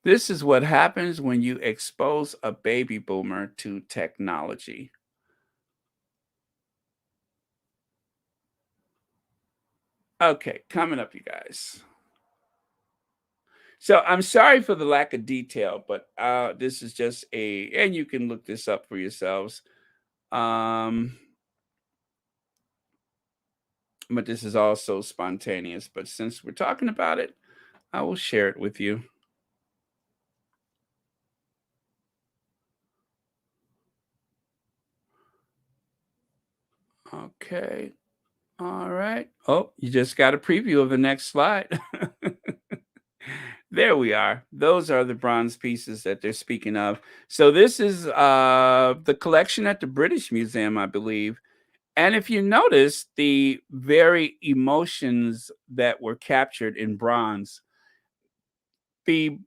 Speaker 1: this is what happens when you expose a baby boomer to technology. Okay, coming up, you guys. So I'm sorry for the lack of detail, but this is just and you can look this up for yourselves. Um, but this is also spontaneous. But since we're talking about it, I will share it with you. Okay. All right. Oh, you just got a preview of the next slide. There we are. Those are the bronze pieces that they're speaking of. So this is the collection at the British Museum, I believe. And if you notice the very emotions that were captured in bronze, the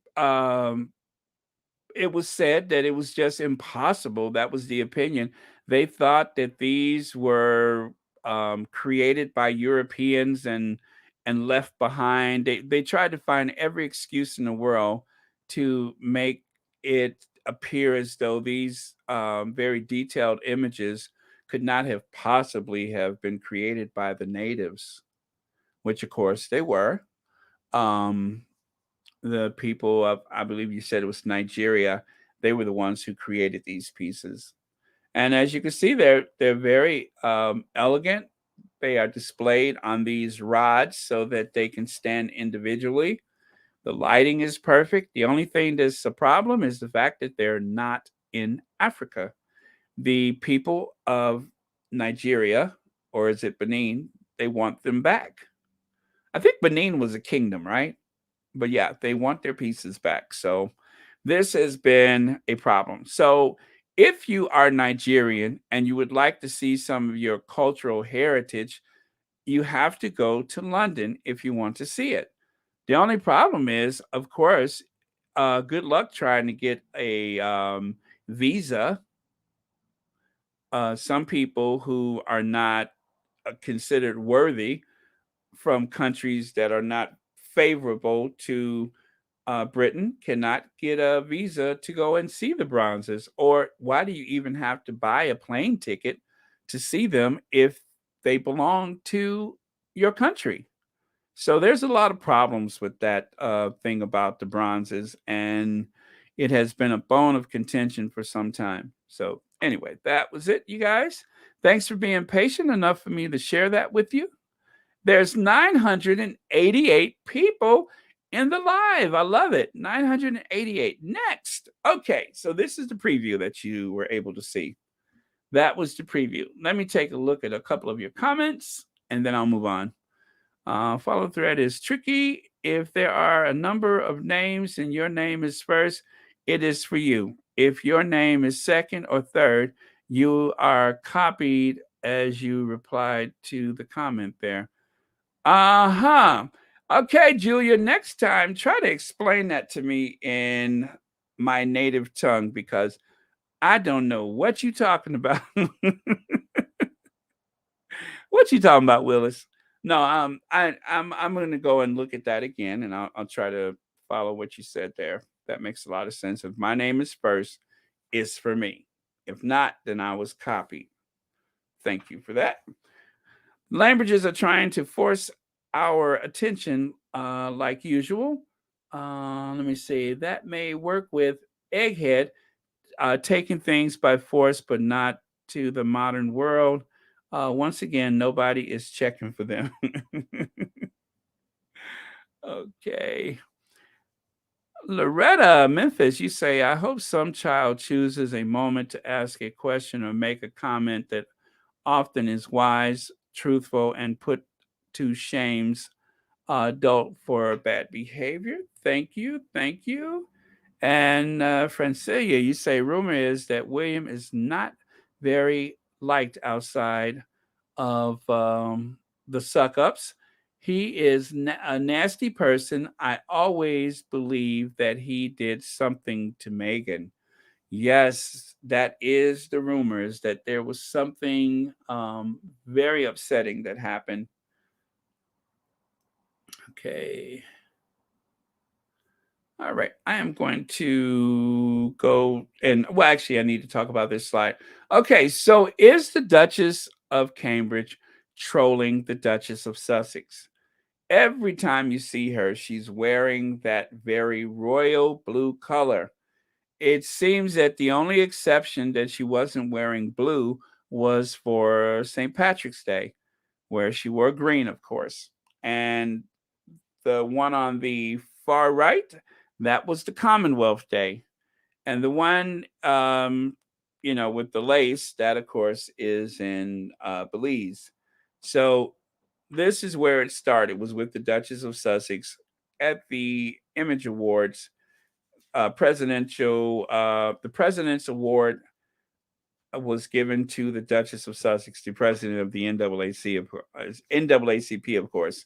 Speaker 1: it was said that it was just impossible. That was the opinion. They thought that these were created by Europeans and left behind. They tried to find every excuse in the world to make it appear as though these very detailed images could not have possibly have been created by the natives, which of course they were. Um, the people of, I believe you said it was Nigeria, they were the ones who created these pieces. And as you can see, they're very elegant. They are displayed on these rods so that they can stand individually. The lighting is perfect. The only thing that's a problem is the fact that they're not in Africa. The people of Nigeria, or is it Benin, they want them back. I think Benin was a kingdom, right? But yeah, they want their pieces back. So this has been a problem. So if you are Nigerian and you would like to see some of your cultural heritage, you have to go to London if you want to see it. The only problem is, of course, good luck trying to get a visa. Some people who are not considered worthy from countries that are not favorable to Britain cannot get a visa to go and see the bronzes. Or why do you even have to buy a plane ticket to see them if they belong to your country? So there's a lot of problems with that thing about the bronzes, and it has been a bone of contention for some time. So anyway, that was it, you guys. Thanks for being patient enough for me to share that with you. There's 988 people in the live. I love it. 988. Next. Okay, so this is the preview that you were able to see. That was the preview. Let me take a look at a couple of your comments and then I'll move on. Follow thread is tricky. If there are a number of names and your name is first, it is for you. If your name is second or third, you are copied as you replied to the comment there. Uh-huh. Okay, Julia, next time try to explain that to me in my native tongue because I don't know what you talking about. What you talking about, Willis? No, I'm gonna go and look at that again and I'll try to follow what you said there. That makes a lot of sense. If my name is first, it's for me. If not, then I was copied. Thank you for that. Languages are trying to force our attention like usual. Let me see. That may work with Egghead, taking things by force, but not to the modern world. Once again, nobody is checking for them. Okay. Loretta, Memphis, you say, I hope some child chooses a moment to ask a question or make a comment that often is wise, truthful, and put to shames adult for bad behavior. Thank you. Thank you. And Francilia, you say rumor is that William is not very liked outside of the suck ups. He is a nasty person. I always believe that he did something to Meghan. Yes, that is the rumors that there was something very upsetting that happened. Okay. All right. I am going to go and, well, actually, I need to talk about this slide. Okay. So, is the Duchess of Cambridge trolling the Duchess of Sussex? Every time you see her, she's wearing that very royal blue color. It seems that the only exception that she wasn't wearing blue was for St. Patrick's Day, where she wore green, of course. And the one on the far right, that was the Commonwealth Day. And the one, with the lace, that of course is in Belize. So this is where it started, was with the Duchess of Sussex at the Image Awards, the President's Award was given to the Duchess of Sussex, the president of the NAACP, of course.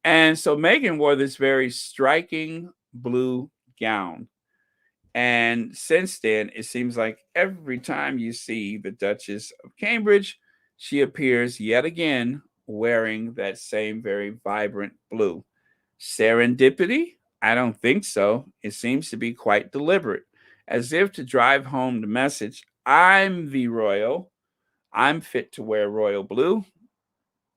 Speaker 1: And so Meghan wore this very striking blue gown. And since then, it seems like every time you see the Duchess of Cambridge, she appears yet again wearing that same very vibrant blue. Serendipity? I don't think so. It seems to be quite deliberate, as if to drive home the message: I'm the royal, I'm fit to wear royal blue.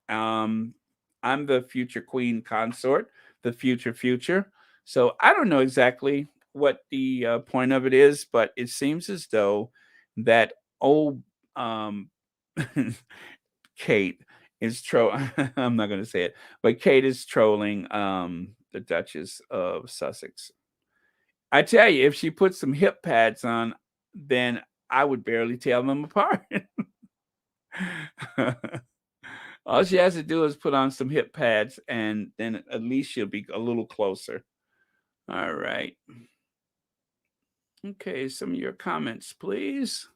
Speaker 1: Um, I'm the future queen consort, the future. So I don't know exactly what the point of it is, but it seems as though that old um, Kate is I'm not going to say it, but Kate is trolling the Duchess of Sussex. I tell you, if she put some hip pads on, then I would barely tell them apart. All she has to do is put on some hip pads, and then at least she'll be a little closer. All right. Okay, some of your comments, please.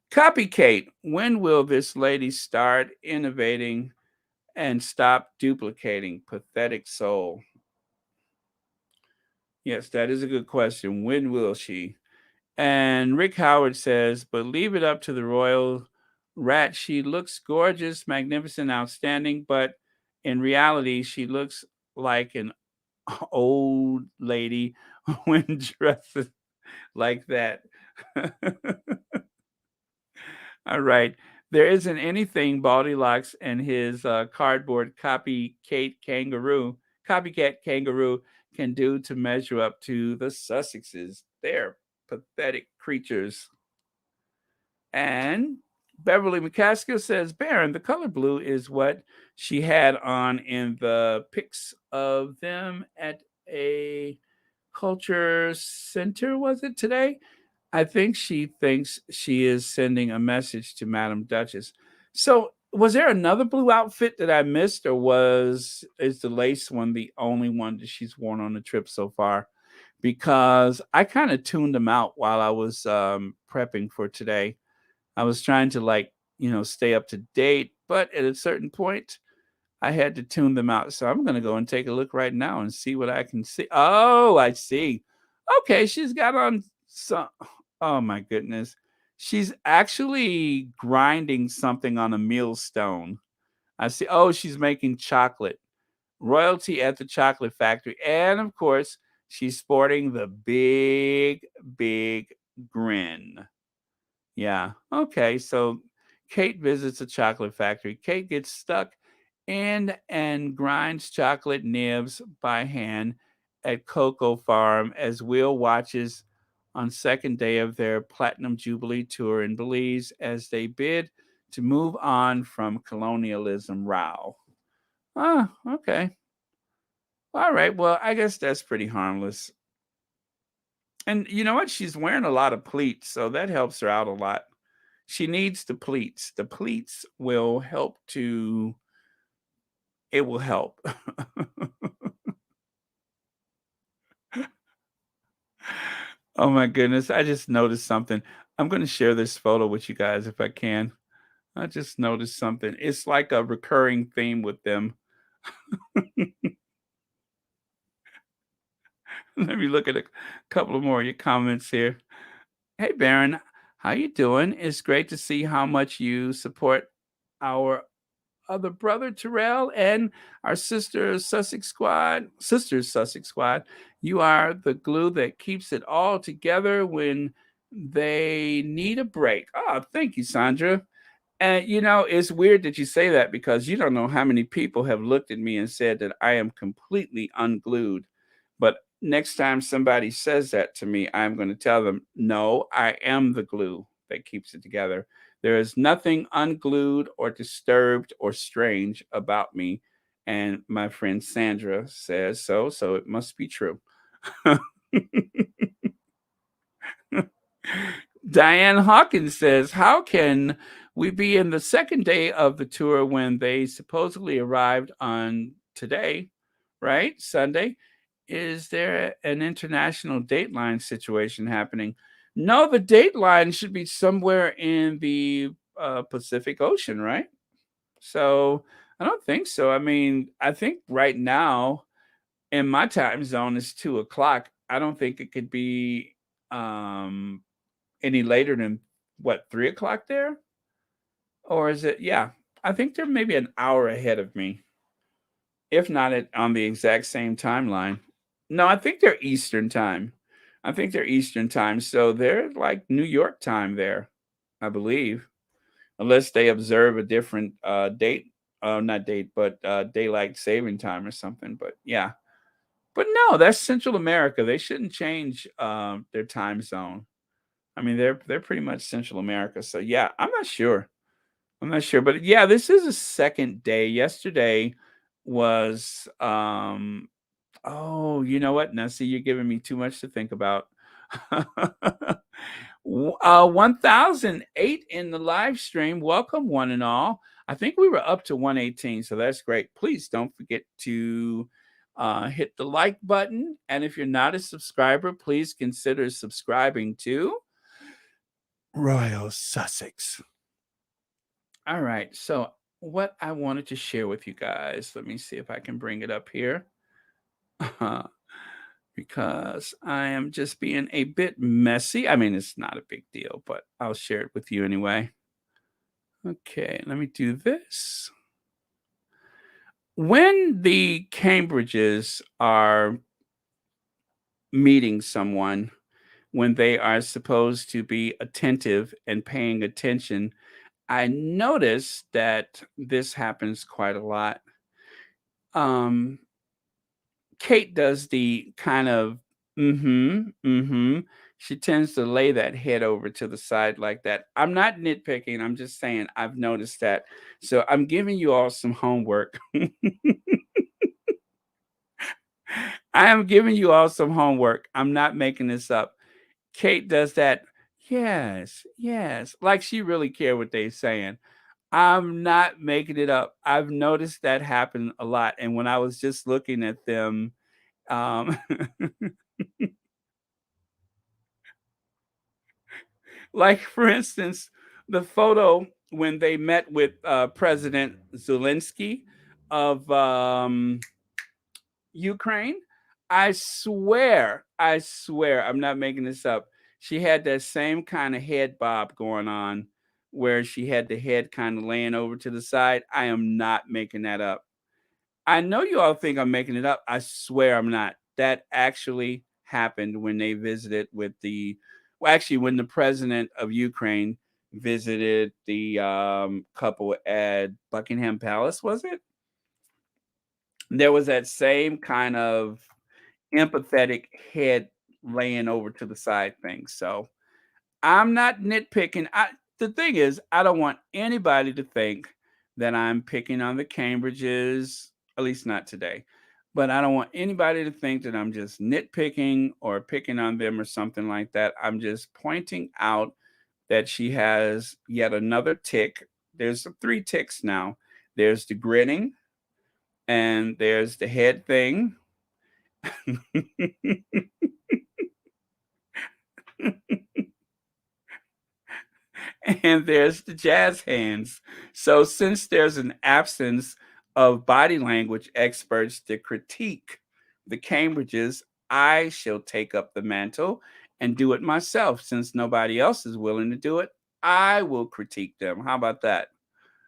Speaker 1: Copycat. When will this lady start innovating and stop duplicating? Pathetic soul. Yes, that is a good question. When will she? And Rick Howard says, but leave it up to the royal rat. She looks gorgeous, magnificent, outstanding, but in reality, she looks like an old lady when dressed like that. All right. There isn't anything Baldilocks and his copycat kangaroo can do to measure up to the Sussexes. They're pathetic creatures. And Beverly McCaskill says, Baron, the color blue is what she had on in the pics of them at a culture center, was it today? I think she thinks she is sending a message to Madam Duchess. So, was there another blue outfit that I missed, or is the lace one the only one that she's worn on the trip so far? Because I kind of tuned them out while I was prepping for today. I was trying to stay up to date, but at a certain point, I had to tune them out. So I'm going to go and take a look right now and see what I can see. Oh, I see. Okay, she's got on some. Oh my goodness. She's actually grinding something on a millstone. I see. Oh, she's making chocolate. Royalty at the chocolate factory. And of course, she's sporting the big grin. Yeah. Okay. So Kate visits a chocolate factory. Kate gets stuck in and grinds chocolate nibs by hand at Cocoa Farm as Will watches on second day of their Platinum Jubilee tour in Belize as they bid to move on from colonialism row. Oh, okay. All right. Well, I guess that's pretty harmless. And you know what? She's wearing a lot of pleats, so that helps her out a lot. She needs the pleats. The pleats will help to it will help. Oh my goodness, I just noticed something. I'm going to share this photo with you guys if I can. I just noticed something. It's like a recurring theme with them. Let me look at a couple of more of your comments here. Hey, Baron, how you doing? It's great to see how much you support our other brother Terrell and our sisters Sussex squad. You are the glue that keeps it all together when they need a break. Oh, thank you, Sandra. And it's weird that you say that because you don't know how many people have looked at me and said that I am completely unglued. But next time somebody says that to me, I'm going to tell them, no, I am the glue that keeps it together. There is nothing unglued or disturbed or strange about me. And my friend Sandra says so, so it must be true. Diane Hawkins says, how can we be in the second day of the tour when they supposedly arrived on today, right? Sunday? Is there an international dateline situation happening? No, the dateline should be somewhere in the Pacific Ocean, right? So I don't think so. I mean, I think right now in my time zone is 2 o'clock. I don't think it could be um, any later than what, 3 o'clock there? Or is it? Yeah, I think they're maybe an hour ahead of me, if not on the exact same timeline. No, I think they're Eastern time. I think they're Eastern time, so they're like New York time there, I believe, unless they observe a different date. Not date, but daylight saving time or something. But yeah, but no, that's Central America. They shouldn't change their time zone. I mean, they're pretty much Central America. So yeah, I'm not sure. I'm not sure, but yeah, this is a second day. Yesterday was oh, you know what? Now see, you're giving me too much to think about. 1008 in the live stream. Welcome one and all. I think we were up to 118, so that's great. Please don't forget to hit the like button, and if you're not a subscriber, please consider subscribing to Royal Sussex. All right. So, what I wanted to share with you guys, let me see if I can bring it up here. Because I am just being a bit messy. I mean, it's not a big deal, but I'll share it with you anyway. Okay, let me do this. When the Cambridges are meeting someone, when they are supposed to be attentive and paying attention, I notice that this happens quite a lot. Um, Kate does the kind of mhm, mhm. She tends to lay that head over to the side like that. I'm not nitpicking, I'm just saying I've noticed that. So I'm giving you all some homework. I am giving you all some homework. I'm not making this up. Kate does that, yes, yes, like she really care what they saying. I'm not making it up. I've noticed that happen a lot, and when I was just looking at them, um like for instance, the photo when they met with President Zelensky of Ukraine. I swear, I'm not making this up. She had that same kind of head bob going on where she had the head kind of laying over to the side. I am not making that up. I know you all think I'm making it up. I swear I'm not. That actually happened when they visited with well, actually, when the president of Ukraine visited the couple at Buckingham Palace, was it? There was that same kind of empathetic head laying over to the side thing. So I'm not nitpicking. The thing is, I don't want anybody to think that I'm picking on the Cambridges, at least not today. But I don't want anybody to think that I'm just nitpicking or picking on them or something like that. I'm just pointing out that she has yet another tick. There's three ticks now. There's the grinning, and there's the head thing. And there's the jazz hands. So, since there's an absence of body language experts to critique the Cambridges, I shall take up the mantle and do it myself. Since nobody else is willing to do it, I will critique them. How about that?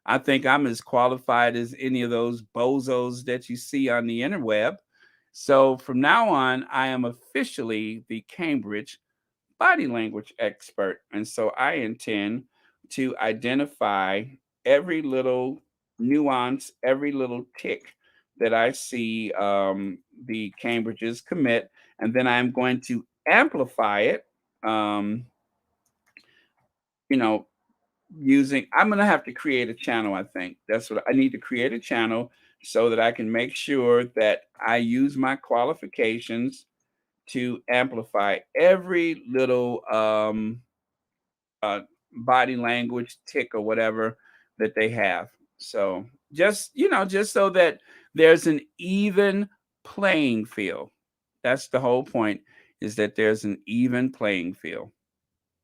Speaker 1: I think I'm as qualified as any of those bozos that you see on the interweb. So from now on, I am officially the Cambridge body language expert. And so I intend to identify every little nuance, every little tick that I see the Cambridges commit. And then I'm going to amplify it, um, you know, I'm going to have to create a channel. I think that's what I need to create, a channel so that I can make sure that I use my qualifications to amplify every little uh, body language tick or whatever that they have. So just so that there's an even playing field. That's the whole point, is that there's an even playing field.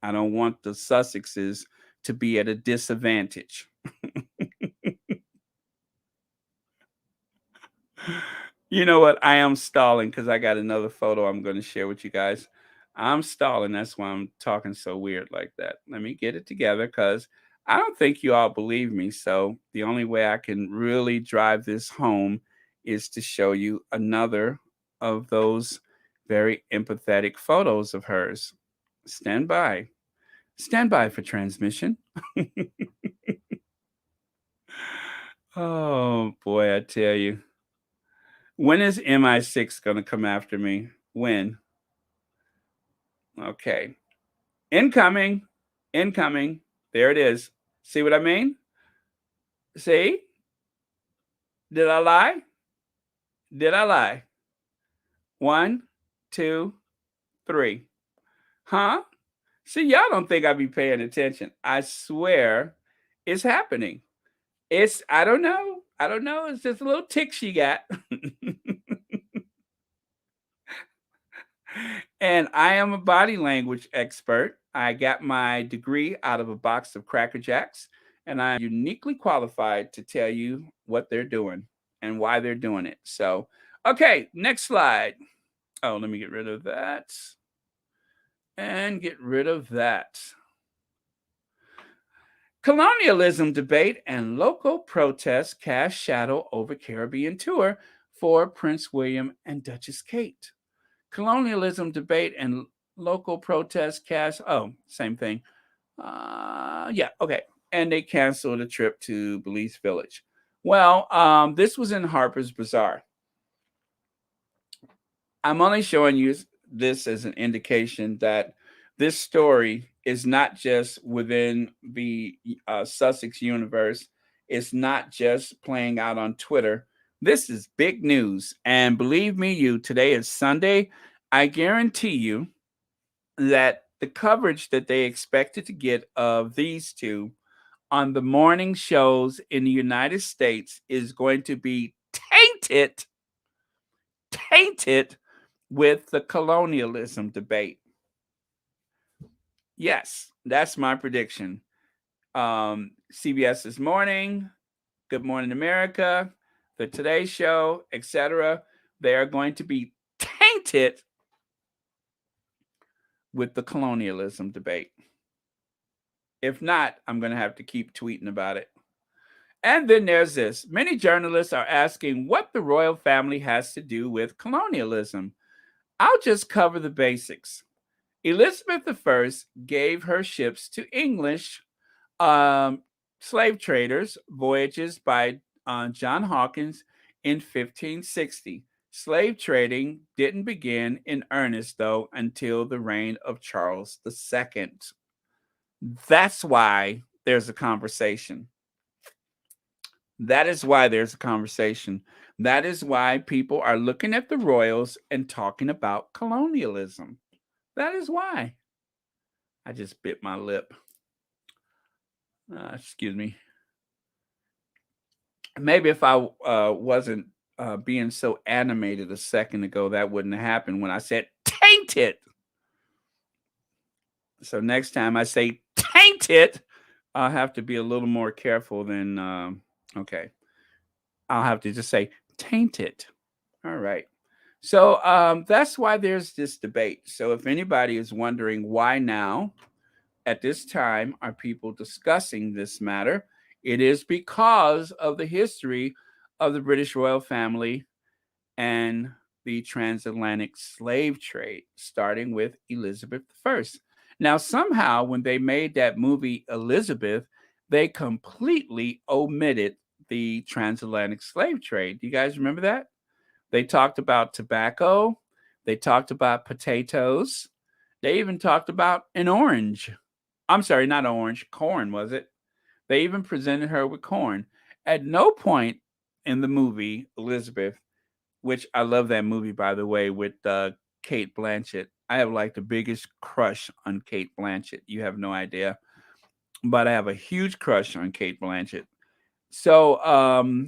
Speaker 1: I don't want the Sussexes to be at a disadvantage. You know what? I am stalling because I got another photo I'm going to share with you guys. I'm stalling. That's why I'm talking so weird like that. Let me get it together because I don't think you all believe me. So the only way I can really drive this home is to show you another of those very empathetic photos of hers. Stand by. Stand by for transmission. Oh boy, I tell you. When is MI6 going to come after me? When? Okay. Incoming. Incoming. There it is. See what I mean? See? Did I lie? Did I lie? 1, 2, 3. Huh? See, y'all don't think I be paying attention. I swear it's happening. I don't know. I don't know. It's just a little tick she got. And I am a body language expert. I got my degree out of a box of Cracker Jacks, and I'm uniquely qualified to tell you what they're doing and why they're doing it. So, okay, next slide. Oh, let me get rid of that and get rid of that. Colonialism debate and local protests cast shadow over Caribbean tour for Prince William and Duchess Kate. Colonialism debate and local protests cast. Oh, same thing. Yeah, okay. And they canceled a trip to Belize Village. Well, this was in Harper's Bazaar. I'm only showing you this as an indication that this story is not just within the Sussex universe. It's not just playing out on Twitter. This is big news. And believe me, today is Sunday. I guarantee you that the coverage that they expected to get of these two on the morning shows in the United States is going to be tainted with the colonialism debate. Yes, that's my prediction. CBS This Morning, Good Morning America, the Today Show, etc. They are going to be tainted with the colonialism debate. If not, I'm going to have to keep tweeting about it. And then there's this. Many journalists are asking what the royal family has to do with colonialism. I'll just cover the basics. Elizabeth I gave her ships to English slave traders, voyages by John Hawkins in 1560. Slave trading didn't begin in earnest, though, until the reign of Charles II. That's why there's a conversation. That is why there's a conversation. That is why people are looking at the royals and talking about colonialism. That is why. I just bit my lip. Excuse me. Maybe if I wasn't being so animated a second ago, that wouldn't have happened when I said tainted. So next time I say tainted, I'll have to be a little more careful than, okay. I'll have to just say tainted. All right. So that's why there's this debate. So if anybody is wondering why now, at this time, are people discussing this matter, it is because of the history of the British royal family and the transatlantic slave trade, starting with Elizabeth I. Now, somehow, when they made that movie Elizabeth, they completely omitted the transatlantic slave trade. Do you guys remember that? They talked about tobacco, they talked about potatoes, they even talked about an orange. I'm sorry, not orange, corn, was it? They even presented her with corn. At no point in the movie Elizabeth, which I love that movie, by the way, with Kate Blanchett. I have like the biggest crush on Kate Blanchett. You have no idea, but I have a huge crush on Kate Blanchett. So,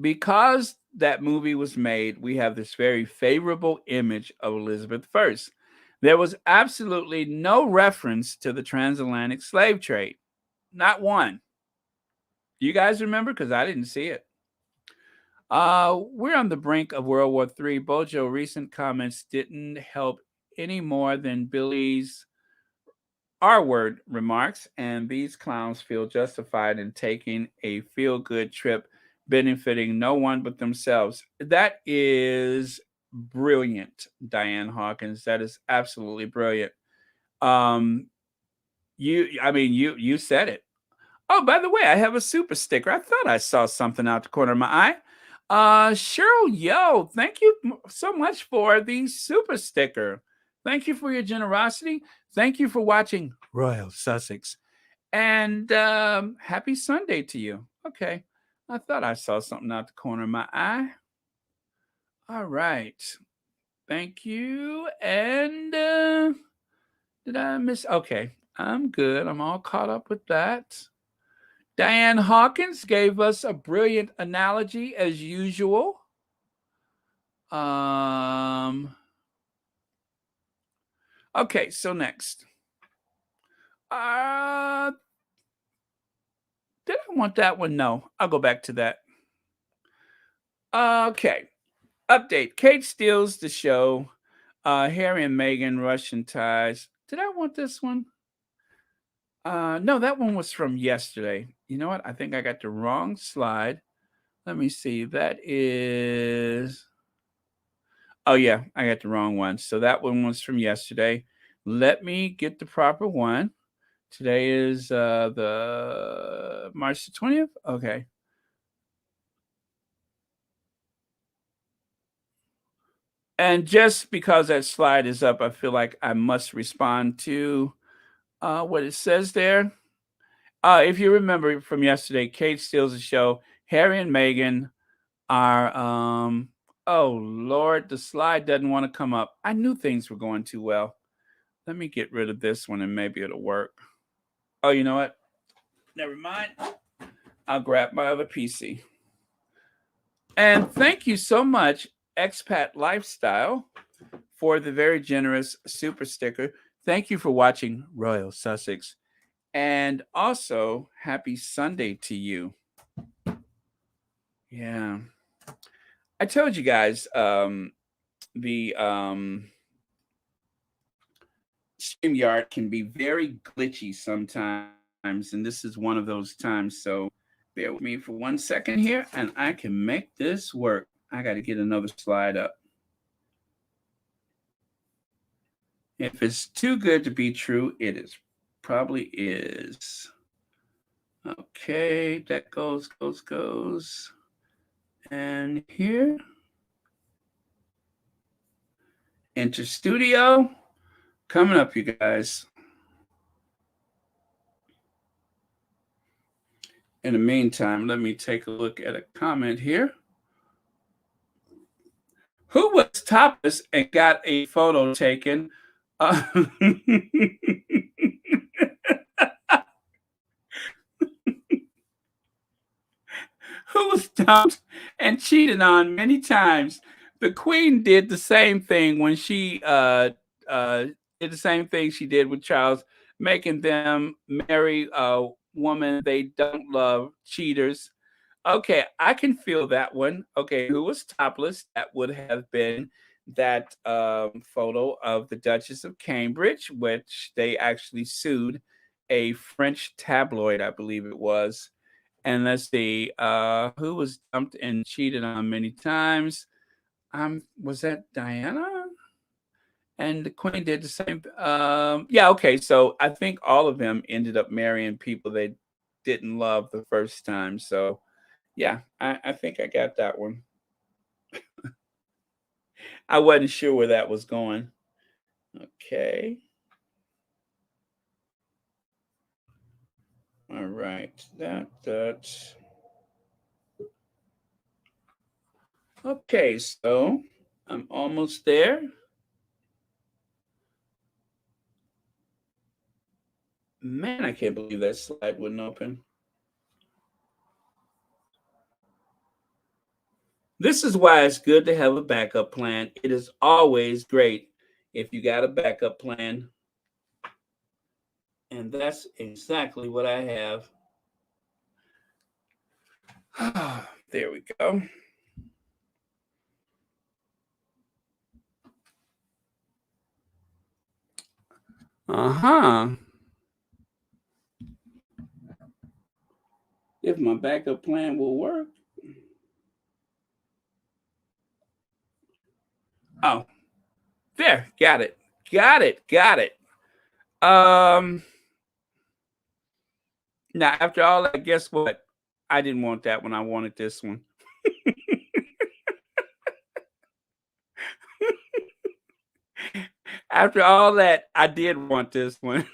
Speaker 1: because that movie was made, we have this very favorable image of Elizabeth I. There was absolutely no reference to the transatlantic slave trade, not one. Do you guys remember? Because I didn't see it. We're on the brink of World War III. Bojo recent comments didn't help any more than Billy's R word remarks, and these clowns feel justified in taking a feel good trip, benefiting no one but themselves. That is brilliant, Diane Hawkins. That is absolutely brilliant. Um, you said it. Oh, by the way, I have a super sticker. I thought I saw something out the corner of my eye. Cheryl Yo, thank you so much for the super sticker. Thank you for your generosity. Thank you for watching Royal Sussex. And happy Sunday to you. Okay. I thought I saw something out the corner of my eye. All right. Thank you. And did I miss? Okay. I'm good. I'm all caught up with that. Diane Hawkins gave us a brilliant analogy as usual. Okay, so next. Did I want that one? No, I'll go back to that. Okay. Update. Kate steals the show. Harry and Meghan, Russian ties. Did I want this one? No, that one was from yesterday. You know what? I think I got the wrong slide. Let me see. That is. Oh, yeah, I got the wrong one. So that one was from yesterday. Let me get the proper one. Today is the March the 20th. Okay. And just because that slide is up, I feel like I must respond to what it says there. If you remember from yesterday, Kate steals the show. Harry and Meghan are, oh Lord, the slide doesn't want to come up. I knew things were going too well. Let me get rid of this one and maybe it'll work. Oh, you know what? Never mind. I'll grab my other PC. And thank you so much, Expat Lifestyle, for the very generous super sticker. Thank you for watching Royal Sussex. And also, happy Sunday to you. Yeah. I told you guys the StreamYard can be very glitchy sometimes, and this is one of those times. So bear with me for 1 second here, and I can make this work. I got to get another slide up. If it's too good to be true, it is probably is. Okay, that goes. And here, enter studio. Coming up, you guys. In the meantime, let me take a look at a comment here. Who was topless and got a photo taken? Who was dumped and cheated on many times? The Queen did the same thing when she did the same thing she did with Charles, making them marry a woman they don't love, cheaters. Okay, I can feel that one. Okay, who was topless? That would have been that photo of the Duchess of Cambridge, which they actually sued a French tabloid, I believe it was. And let's see, who was dumped and cheated on many times? Was that Diana? And the Queen did the same. Yeah, okay. So I think all of them ended up marrying people they didn't love the first time. So yeah, I think I got that one. I wasn't sure where that was going. Okay. All right. That's okay. So I'm almost there. Man, I can't believe that slide wouldn't open. This is why it's good to have a backup plan. It is always great if you got a backup plan. And that's exactly what I have. There we go. Uh-huh. If my backup plan will work. Oh, there. Got it. Got it. Got it. Um Now after all that, guess what? I didn't want that one. I wanted this one. After all that, I did want this one.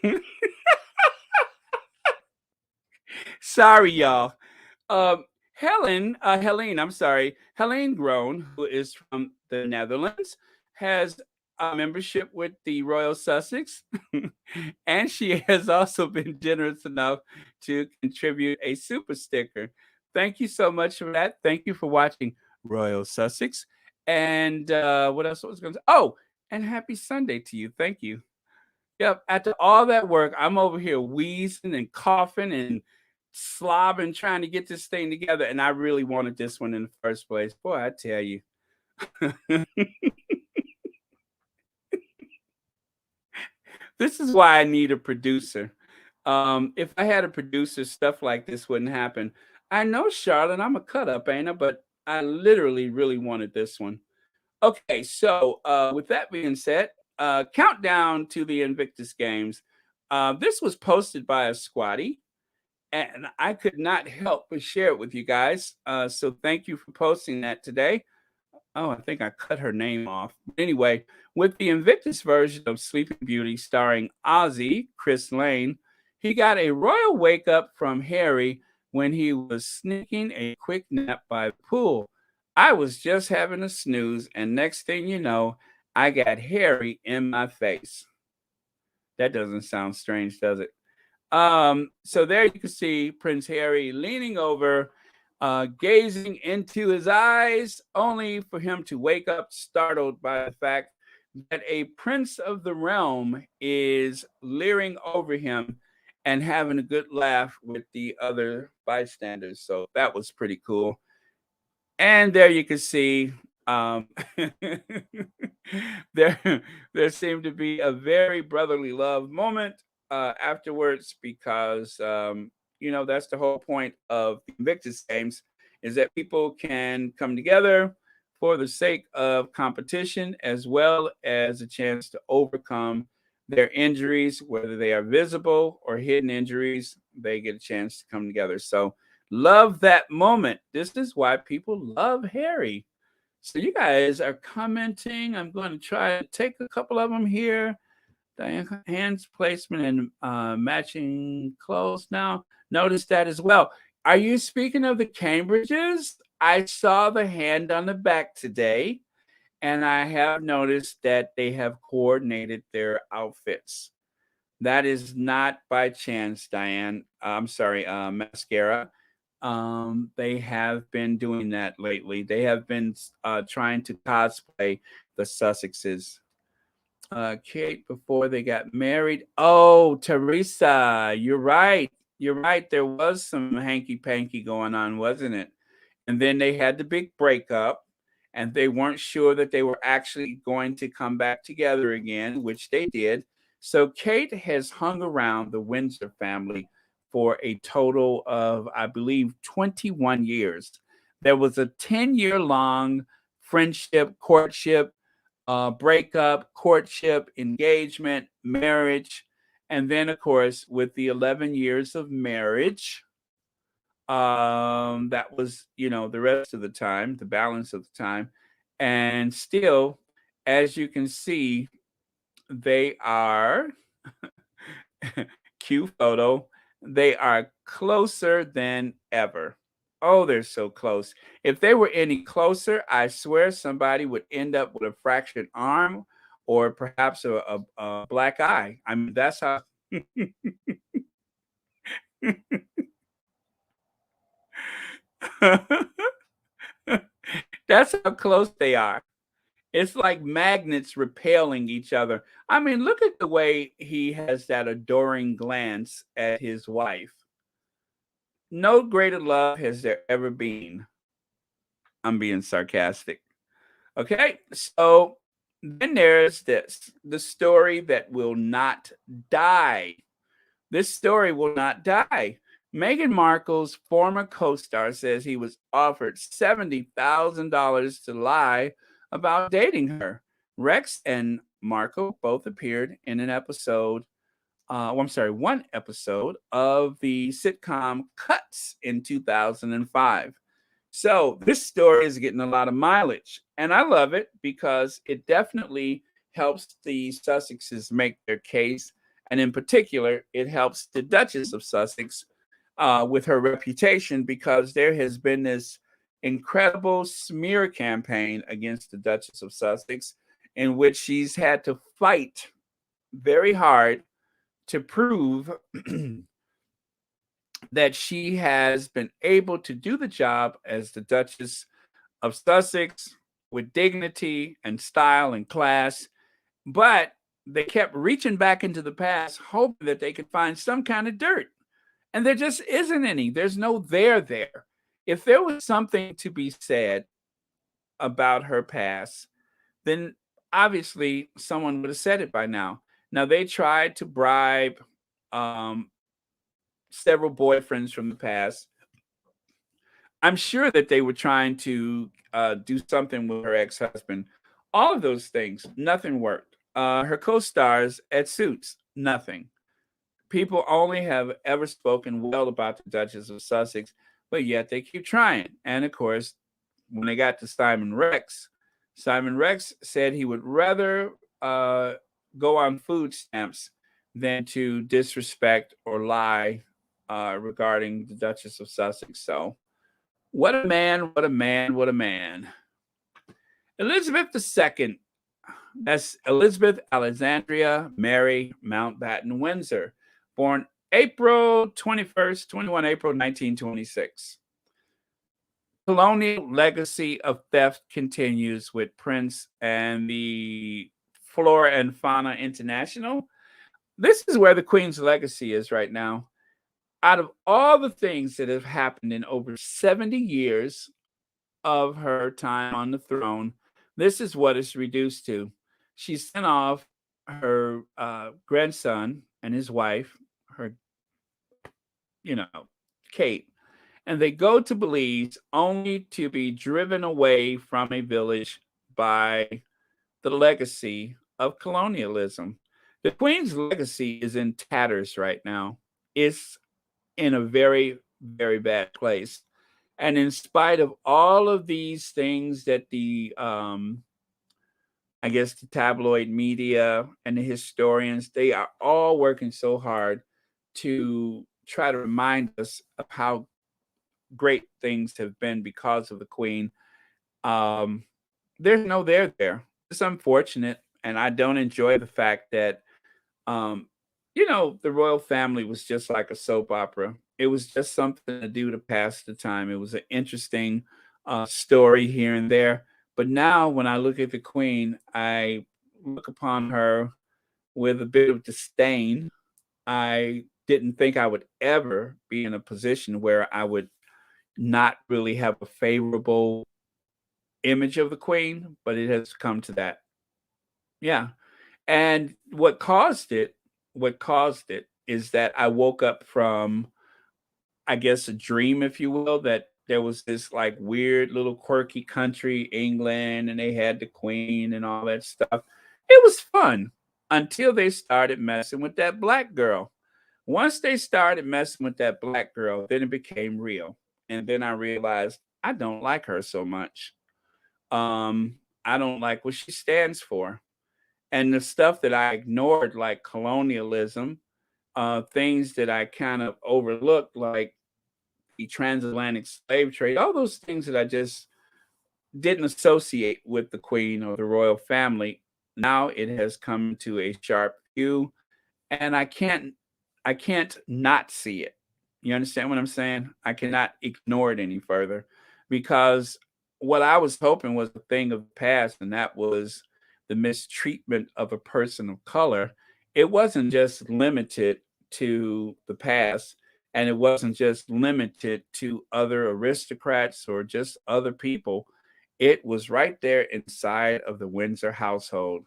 Speaker 1: Sorry, y'all. Helene, I'm sorry, Helene Groen, who is from the Netherlands, has a membership with the Royal Sussex, and she has also been generous enough to contribute a super sticker. Thank you so much for that. Thank you for watching Royal Sussex. And what else was going to say? Oh, and happy Sunday to you. Thank you. Yep. After all that work, I'm over here wheezing and coughing and slobbing trying to get this thing together. And I really wanted this one in the first place. Boy, I tell you. This is why I need a producer. If I had a producer, stuff like this wouldn't happen. I know, Charlotte, I'm a cut up, ain't I? But I literally really wanted this one. Okay, so with that being said, countdown to the Invictus games. This was posted by a squatty, and I could not help but share it with you guys. So thank you for posting that today. Oh, I think I cut her name off. Anyway, with the Invictus version of Sleeping Beauty starring Ozzy, Chris Lane, he got a royal wake up from Harry when he was sneaking a quick nap by the pool. I was just having a snooze, and next thing you know, I got Harry in my face. That doesn't sound strange, does it? So there you can see Prince Harry leaning over, gazing into his eyes, only for him to wake up startled by the fact that a prince of the realm is leering over him and having a good laugh with the other bystanders. So that was pretty cool. And there you can see um, there there seemed to be a very brotherly love moment afterwards because that's the whole point of the Invictus games is that people can come together for the sake of competition as well as a chance to overcome their injuries, whether they are visible or hidden injuries. They get a chance to come together. So love that moment. This is why people love Harry. So you guys are commenting. I'm going to try to take a couple of them here. Diane hands placement and matching clothes now. Notice that as well. Are you speaking of the Cambridges? I saw the hand on the back today, and I have noticed that they have coordinated their outfits. That is not by chance, Diane. I'm sorry, mascara. They have been doing that lately. They have been trying to cosplay the Sussexes. Kate before they got married. Oh, Teresa, you're right. You're right. There was some hanky panky going on, wasn't it? and then they had the big breakup, and they weren't sure that they were actually going to come back together again, which they did. So Kate has hung around the Windsor family for a total of, I believe, 21 years. There was a 10-year long friendship, courtship, breakup, courtship, engagement, marriage, and then, of course, with the 11 years of marriage, that was, the rest of the time, the balance of the time. And still, as you can see, they are cue photo. They are closer than ever. Oh, they're so close. If they were any closer, I swear somebody would end up with a fractured arm or perhaps a black eye. I mean, that's how. That's how close they are. It's like magnets repelling each other. I mean, look at the way he has that adoring glance at his wife. No greater love has there ever been. I'm being sarcastic. Okay, so then there's this the story that will not die. This story will not die. Meghan Markle's former co star says he was offered $70,000 to lie about dating her. Rex and Markle both appeared in an episode, I'm sorry, one episode of the sitcom Cuts in 2005. So this story is getting a lot of mileage, and I love it because it definitely helps the Sussexes make their case, and in particular, it helps the Duchess of Sussex with her reputation because there has been this incredible smear campaign against the Duchess of Sussex, in which she's had to fight very hard to prove that she has been able to do the job as the Duchess of Sussex with dignity and style and class. But they kept reaching back into the past, hoping that they could find some kind of dirt. And there just isn't any. There's no there. If there was something to be said about her past, then obviously someone would have said it by now. Now, they tried to bribe um, several boyfriends from the past. I'm sure that they were trying to do something with her ex-husband. All of those things, nothing worked. Her co-stars at Suits, nothing. People only have ever spoken well about the Duchess of Sussex, but yet they keep trying. And of course, when they got to Simon Rex said he would rather go on food stamps than to disrespect or lie regarding the Duchess of Sussex. So, what a man, what a man, what a man. Elizabeth II, that's Elizabeth Alexandria Mary Mountbatten-Windsor, born April 21 April 1926. Colonial legacy of theft continues with Prince and the Flora and Fauna International. This is where the Queen's legacy is right now. Out of all the things that have happened in over 70 years of her time on the throne, this is what it's reduced to. She sent off her grandson and his wife, her, you know, Kate, and they go to Belize only to be driven away from a village by the legacy of colonialism. The Queen's legacy is in tatters right now. It's in a very, very bad place. And in spite of all of these things that I guess the tabloid media and the historians, they are all working so hard to try to remind us of how great things have been because of the Queen. Um, there's no there. It's unfortunate, and I don't enjoy the fact that um, the royal family was just like a soap opera. It was just something to do to pass the time. It was an interesting story here and there. But now, when I look at the Queen, I look upon her with a bit of disdain. I didn't think I would ever be in a position where I would, not really have a favorable image of the queen, but it has come to that. Yeah. And what caused it is that I woke up from, I guess, a dream, if you will, that there was this like weird little quirky country, England, and they had the queen and all that stuff. It was fun until they started messing with that black girl. Once they started messing with that black girl, then it became real. And then I realized I don't like her so much. I don't like what she stands for. And the stuff that I ignored, like colonialism, things that I kind of overlooked, like the transatlantic slave trade, all those things that I just didn't associate with the queen or the royal family. Now it has come to a sharp view, and I can't not see it. You understand what I'm saying? I cannot ignore it any further because what I was hoping was a thing of the past, and that was the mistreatment of a person of color. It wasn't just limited to the past, and it wasn't just limited to other aristocrats or just other people. It was right there inside of the Windsor household.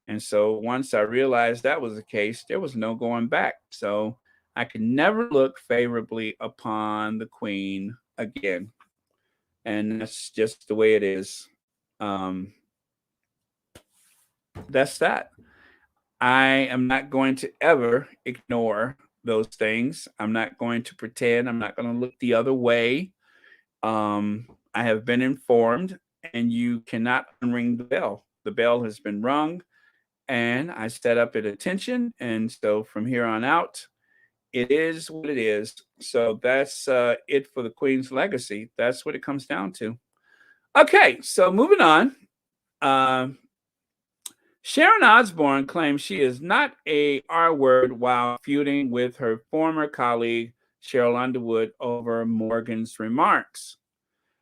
Speaker 1: And so once I realized that was the case, there was no going back. So I could never look favorably upon the queen again. And that's just the way it is. Um, that's that. I am not going to ever ignore those things. I'm not going to pretend. I'm not going to look the other way. I have been informed, and you cannot unring the bell. The bell has been rung, and I set up at attention. And so from here on out, it is what it is. So that's it for the Queen's legacy. That's what it comes down to. Okay, so moving on. Um, Sharon Osbourne claims she is not a R word while feuding with her former colleague Cheryl Underwood over Morgan's remarks.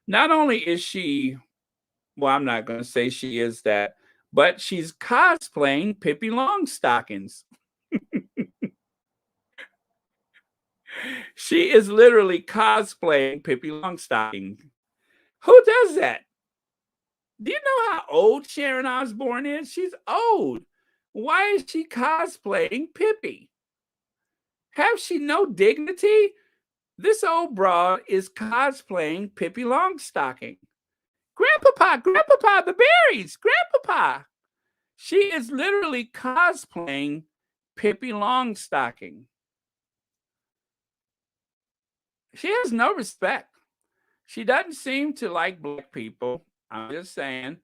Speaker 1: Not only is she, well, I'm not going to say she is that, but she's cosplaying Pippi Longstockings. She is literally cosplaying Pippi Longstocking. Who does that? Do you know how old Sharon Osbourne is? She's old. Why is she cosplaying Pippi? Have she no dignity? This old broad is cosplaying Pippi Longstocking. Grandpapa, Grandpapa, the berries, Grandpapa. She is literally cosplaying Pippi Longstocking. She has no respect. She doesn't seem to like black people. I'm just saying.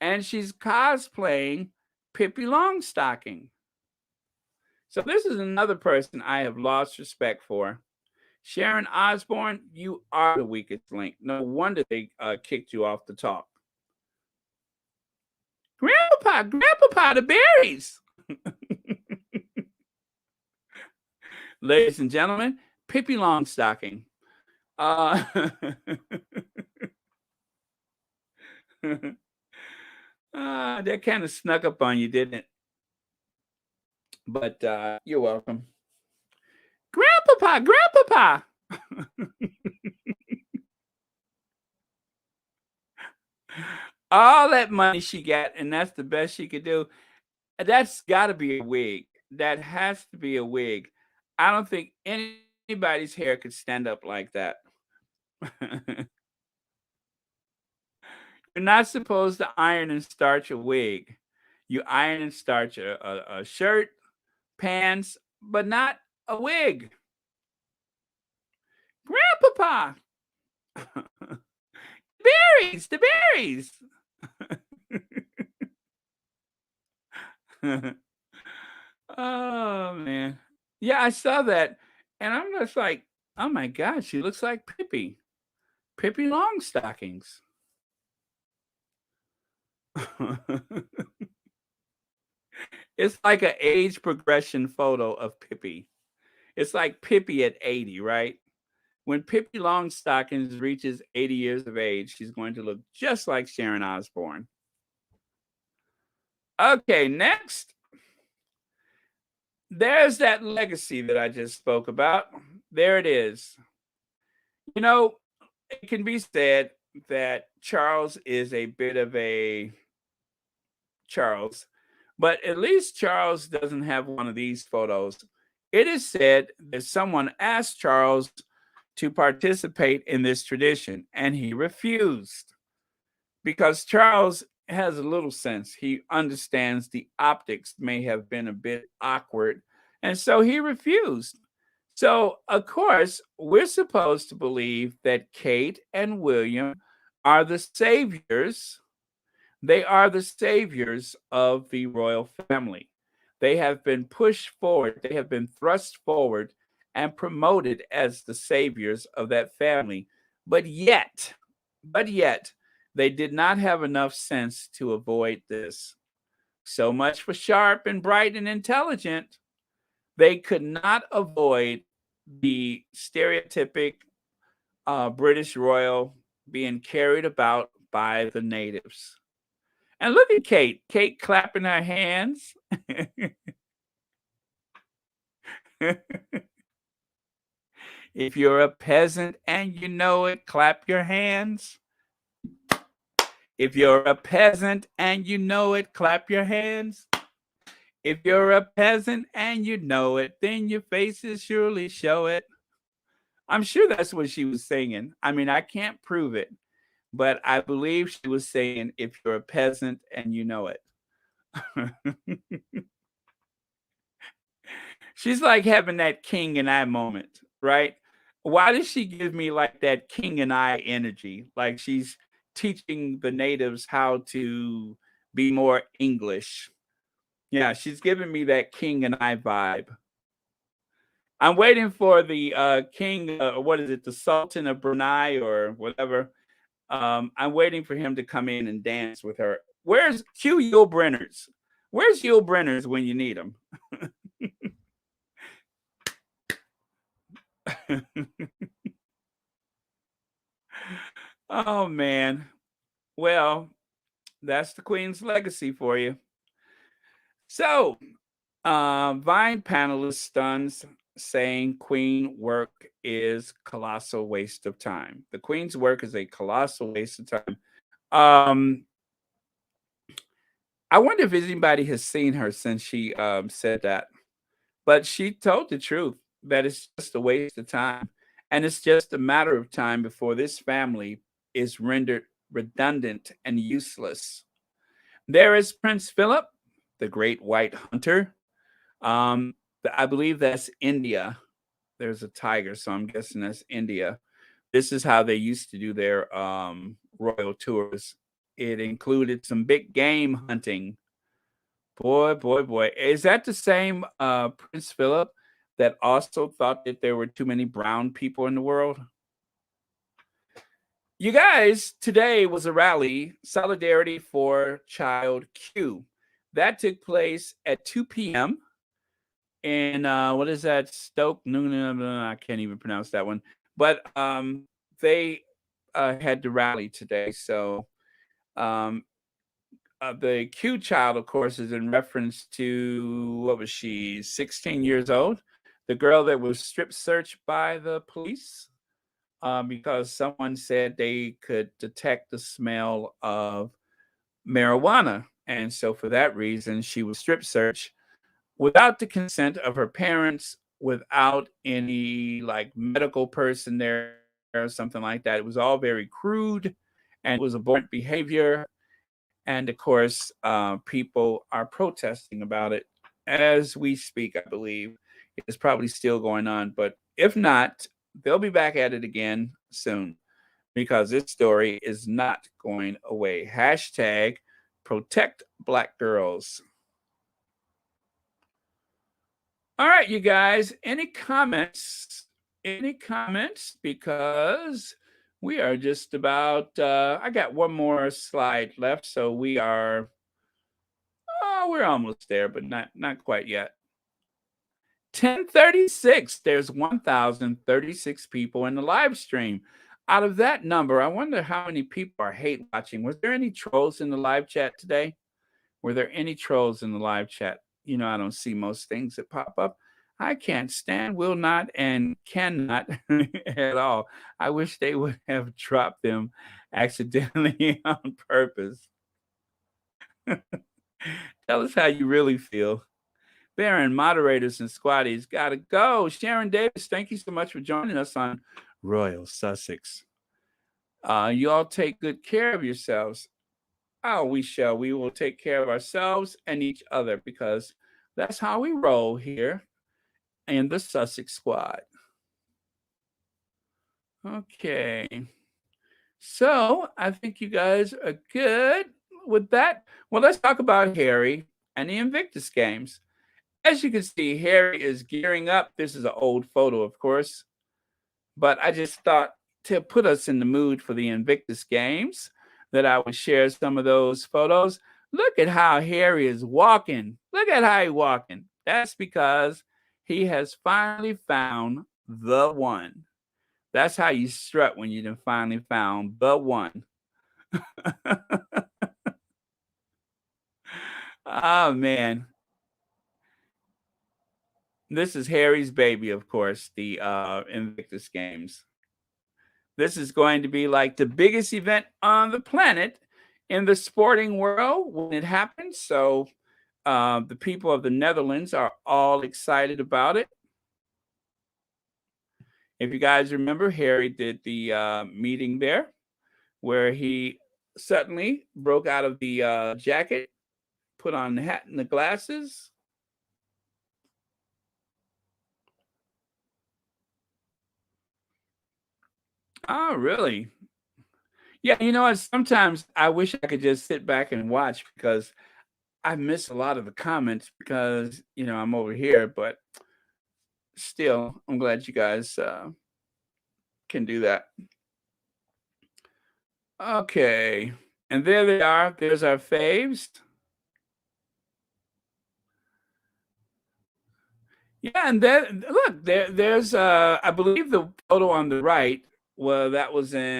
Speaker 1: And she's cosplaying Pippi Longstocking. So this is another person I have lost respect for. Sharon Osbourne, you are the weakest link. No wonder they kicked you off the talk. Grandpapa, Grandpapa, the berries. Ladies and gentlemen, Pippi Longstocking. That kind of snuck up on you, didn't it? But you're welcome. Grandpapa, Grandpapa. All that money she got, and that's the best she could do. That's got to be a wig. That has to be a wig. I don't think anybody's hair could stand up like that. You're not supposed to iron and starch a wig. You iron and starch a shirt, pants, but not a wig. Grandpapa! Berries! The berries! Oh, man. Yeah, I saw that, and I'm just like, "Oh my god, she looks like Pippi. Pippi Longstockings." It's like an age progression photo of Pippi. It's like Pippi at 80, right? When Pippi Longstockings reaches 80 years of age, she's going to look just like Sharon Osbourne. Okay, next. There's that legacy that I just spoke about. There it is. You know, it can be said that Charles is a bit of a Charles, but at least Charles doesn't have one of these photos. It is said that someone asked Charles to participate in this tradition, and he refused because Charles has a little sense. He understands the optics may have been a bit awkward, and so he refused. So, of course, we're supposed to believe that Kate and William are the saviors. They are the saviors of the royal family. They have been pushed forward, they have been thrust forward and promoted as the saviors of that family. But yet, but yet, they did not have enough sense to avoid this. So much for sharp and bright and intelligent. They could not avoid the stereotypic British royal being carried about by the natives. And look at Kate. Kate clapping her hands. If you're a peasant and you know it, clap your hands. If you're a peasant and you know it, clap your hands. If you're a peasant and you know it, then your faces surely show it. I'm sure that's what she was singing. I mean, I can't prove it, but I believe she was saying, if you're a peasant and you know it. She's like having that king and I moment, right? Why does she give me like that king and I energy? Like she's teaching the natives how to be more English. Yeah, she's giving me that king and I vibe. I'm waiting for the king, what is it, the Sultan of Brunei or whatever. I'm waiting for him to come in and dance with her. Where's Hugh Yul Brenners? Where's Yul Brenners when you need him? Oh man. Well, that's the Queen's legacy for you. So, Vine panelist stuns saying Queen work is colossal waste of time. The Queen's work is a colossal waste of time. Um, I wonder if anybody has seen her since she said that. But she told the truth that it's just a waste of time. And it's just a matter of time before this family is rendered redundant and useless. There is Prince Philip, the great white hunter. Um, I believe that's India. There's a tiger, so I'm guessing that's India. This is how they used to do their royal tours. It included some big game hunting. Boy, boy, boy. Is that the same Prince Philip that also thought that there were too many brown people in the world? You guys, today was a rally, Solidarity for Child Q. That took place at 2 p.m. in what is that? Stoke? No, I can't even pronounce that one. But they had to rally today. So um, the Q child, of course, is in reference to what was she, 16 years old? The girl that was strip searched by the police because someone said they could detect the smell of marijuana. And so, for that reason, she was strip searched without the consent of her parents, without any like medical person there or something like that. It was all very crude and it was abhorrent behavior. And of course, people are protesting about it as we speak, I believe. It's probably still going on. But if not, they'll be back at it again soon because this story is not going away. Hashtag protect Black girls. All right, you guys, any comments? Any comments? Because we are just about, I got one more slide left. So we are, oh, we're almost there, but not quite yet. 1036. There's 1,036 people in the live stream. Out of that number, I wonder how many people are hate watching. Was there any trolls in the live chat today? Were there any trolls in the live chat? You know, I don't see most things that pop up. I can't stand, will not, and cannot at all. I wish they would have dropped them accidentally on purpose. Tell us how you really feel. Baron, moderators, and squatties, gotta go. Sharon Davis, thank you so much for joining us on Royal Sussex. You all take good care of yourselves. Oh, we shall. We will take care of ourselves and each other because that's how we roll here in the Sussex squad. Okay. So I think you guys are good with that. Well, let's talk about Harry and the Invictus games. As you can see, Harry is gearing up. This is an old photo, of course, but I just thought to put us in the mood for the Invictus games that I would share some of those photos. Look at how Harry is walking. Look at how he's walking. That's because he has finally found the one. That's how you strut when you done finally found the one. Oh man. This is Harry's baby, of course, the Invictus Games. This is going to be like the biggest event on the planet in the sporting world when it happens. So the people of the Netherlands are all excited about it. If you guys remember, Harry did the meeting there where he suddenly broke out of the jacket, put on the hat and the glasses. Oh, really? Yeah, you know what? Sometimes I wish I could just sit back and watch because I miss a lot of the comments because, I'm over here, but still, I'm glad you guys can do that. Okay. And there they are. There's our faves. Yeah, and then look, there's I believe the photo on the right, well, was that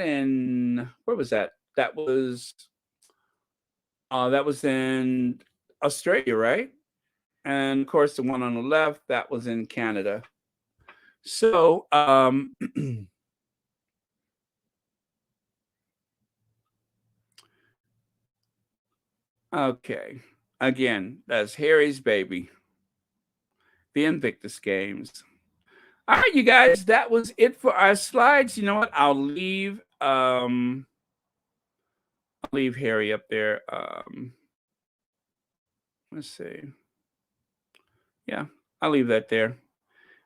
Speaker 1: in where was that? That was in Australia, right? And of course the one on the left, that was in Canada. So okay. Again, that's Harry's baby, the Invictus Games. All right, you guys, that was it for our slides. You know what? I'll leave Harry up there. Let's see. Yeah, I'll leave that there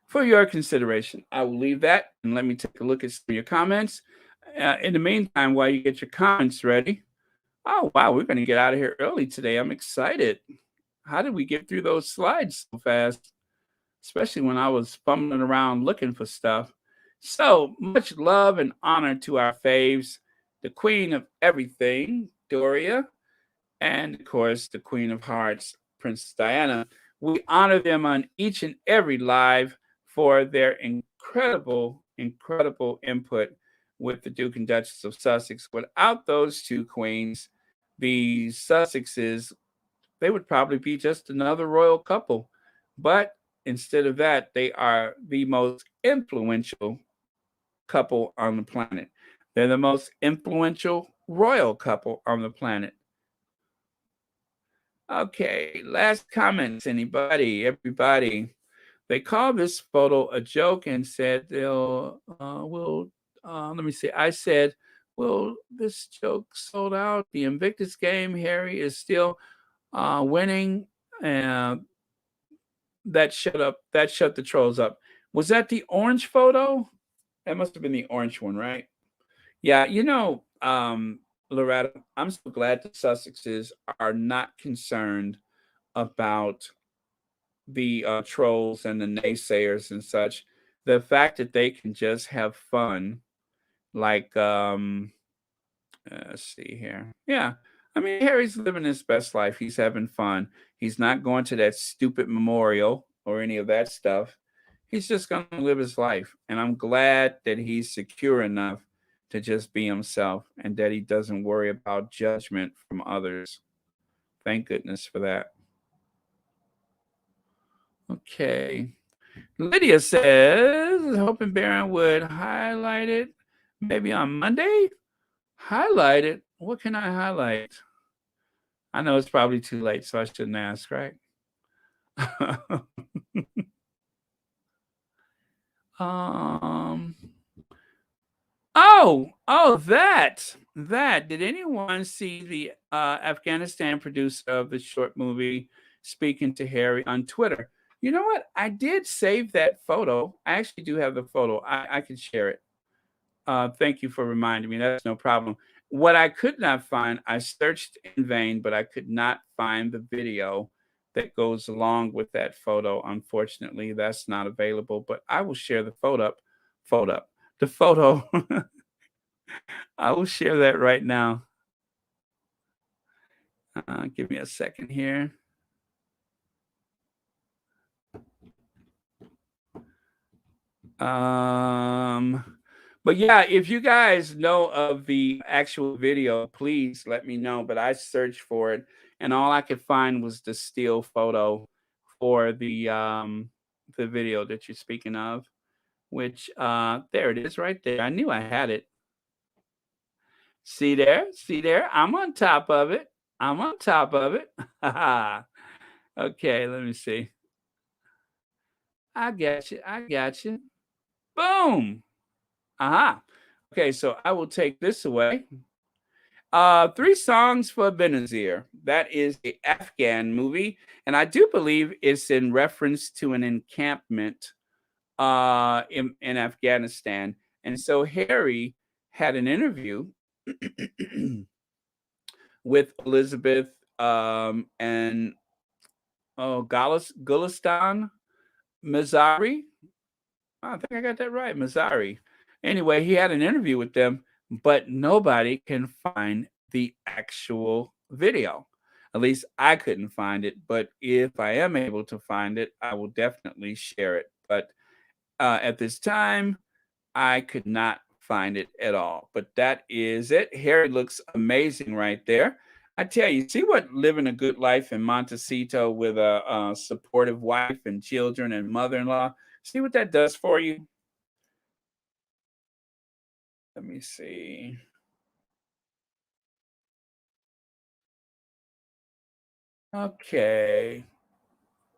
Speaker 1: for your consideration. I will leave that and let me take a look at some of your comments. In the meantime, while you get your comments ready, oh wow, we're going to get out of here early today. I'm excited. How did we get through those slides so fast? Especially when I was fumbling around looking for stuff. So much love and honor to our faves, the queen of everything, Doria, and of course, the Queen of Hearts, Princess Diana. We honor them on each and every live for their incredible, incredible input with the Duke and Duchess of Sussex. Without those two queens, the Sussexes, they would probably be just another royal couple. But instead of that, they are the most influential couple on the planet. They're the most influential royal couple on the planet. Okay, last comments, anybody, everybody. They called this photo a joke and said let me see. I said, well, this joke sold out. The Invictus game, Harry is still winning. And that shut the trolls up. Was that the orange photo? That must have been the orange one, right? Yeah, Loretta, I'm so glad the Sussexes are not concerned about the trolls and the naysayers and such. The fact that they can just have fun, like let's see here. Yeah, I mean Harry's living his best life. He's having fun. He's not going to that stupid memorial or any of that stuff. He's just going to live his life, and I'm glad that he's secure enough to just be himself and that he doesn't worry about judgment from others. Thank goodness for that. Okay. Lydia says, hoping Baron would highlight it maybe on Monday. Highlight it? What can I highlight? I know it's probably too late, so I shouldn't ask, right? um. That. Did anyone see the Afghanistan producer of the short movie speaking to Harry on Twitter? You know what? I did save that photo. I actually do have the photo. I can share it. Thank you for reminding me. That's no problem. What I could not find, I searched in vain, but I could not find the video that goes along with that photo. Unfortunately, that's not available, but I will share the the photo. I will share that right now. Give me a second here. But yeah, if you guys know of the actual video, please let me know. But I searched for it, and all I could find was the still photo for the video that you're speaking of. Which there it is, right there. I knew I had it. See there. I'm on top of it. I'm on top of it. Okay, let me see. I got you. I got you. Boom. Aha. Okay, so I will take this away. Three songs for Benazir. That is the Afghan movie, and I do believe it's in reference to an encampment in Afghanistan. And so Harry had an interview with Elizabeth and Gulistan Mazari. I think I got that right, Mazzari. Anyway, he had an interview with them, but nobody can find the actual video. At least I couldn't find it, but if I am able to find it, I will definitely share it. But at this time, I could not find it at all. But that is it. Harry looks amazing right there. I tell you, see what living a good life in Montecito with a supportive wife and children and mother-in-law. See what that does for you. Let me see. Okay.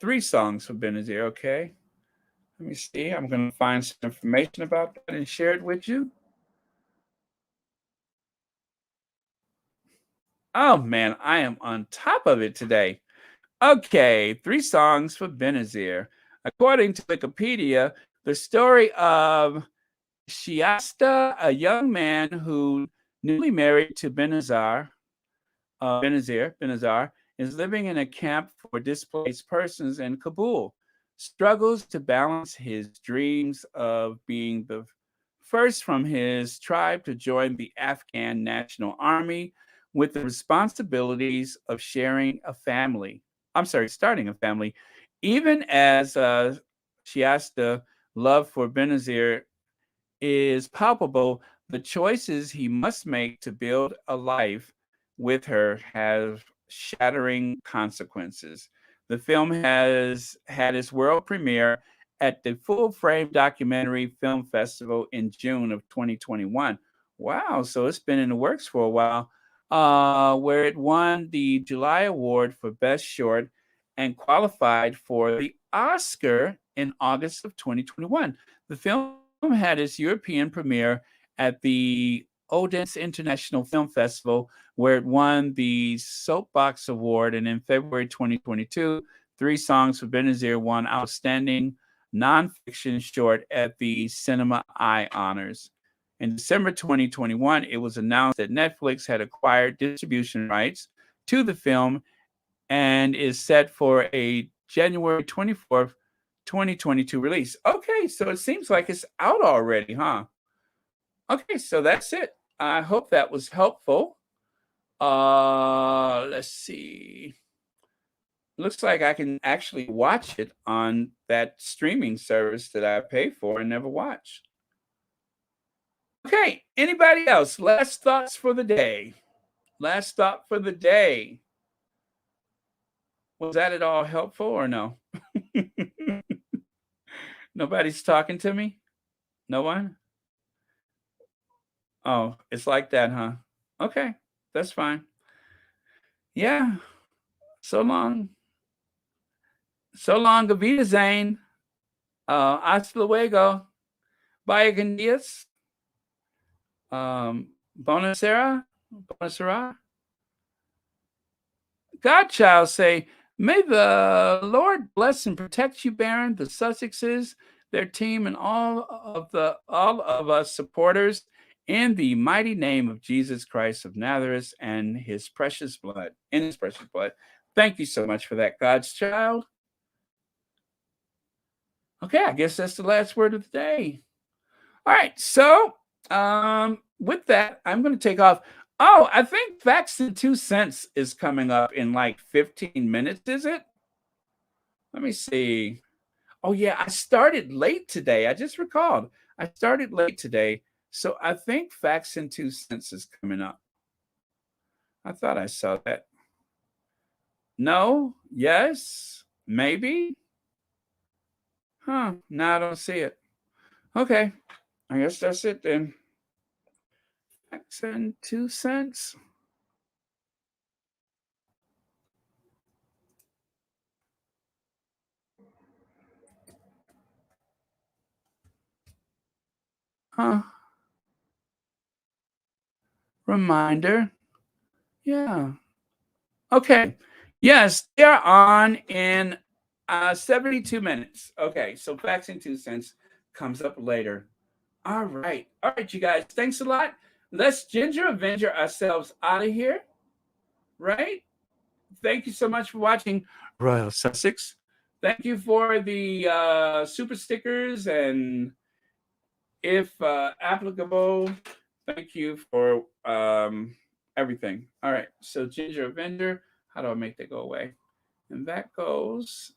Speaker 1: Three songs for Benazir, okay? Let me see. I'm going to find some information about that and share it with you. Oh, man, I am on top of it today. Okay, three songs for Benazir. According to Wikipedia, the story of Shiasta, a young man who newly married to Benazir, is living in a camp for displaced persons in Kabul, struggles to balance his dreams of being the first from his tribe to join the Afghan National Army with the responsibilities of sharing a family. I'm sorry, starting a family. Even as Shiasta love for Benazir is palpable, the choices he must make to build a life with her have shattering consequences. The film has had its world premiere at the Full Frame Documentary Film Festival in June of 2021. Wow, so it's been in the works for a while, where it won the July Award for Best Short and qualified for the Oscar in August of 2021. The film had its European premiere at the Odense International Film Festival, where it won the Soapbox Award. And in February 2022, Three Songs for Benazir won Outstanding Nonfiction Short at the Cinema Eye Honors. In December 2021, it was announced that Netflix had acquired distribution rights to the film and is set for a January 24th, 2022 release. Okay, so it seems like it's out already, huh? Okay, so that's it. I hope that was helpful. Let's see. Looks like I can actually watch it on that streaming service that I pay for and never watch. Okay, anybody else? Last thoughts for the day. Last thought for the day. Was that at all helpful or no? Nobody's talking to me? No one? Oh, it's like that, huh? Okay, that's fine. Yeah. So long. So long, Gavita Zane. Hasta luego. Bye, Gandias. Bonacera. Bonacera. Godchild say, may the Lord bless and protect you, Baron, the Sussexes, their team, and all of us supporters in the mighty name of Jesus Christ of Nazareth and his precious blood. In his precious blood. Thank you so much for that, God's child. Okay, I guess that's the last word of the day. All right, so with that, I'm going to take off. Oh, I think Facts and 2 Cents is coming up in like 15 minutes, is it? Let me see. Oh, yeah, I started late today. I just recalled. I started late today. So I think Facts and 2 Cents is coming up. I thought I saw that. No? Yes? Maybe? Huh. No, I don't see it. Okay. I guess that's it then. Facts and 2 Cents. Huh. Reminder. Yeah. Okay. Yes, they are on in 72 minutes. Okay, so Facts and 2 Cents comes up later. All right. All right, you guys. Thanks a lot. Let's Ginger Avenger ourselves out of here. Right? Thank you so much for watching Royal Sussex. Thank you for the super stickers, and if applicable, thank you for everything. All right. So Ginger Avenger, how do I make that go away? And that goes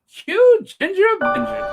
Speaker 1: Cue Ginger Avenger.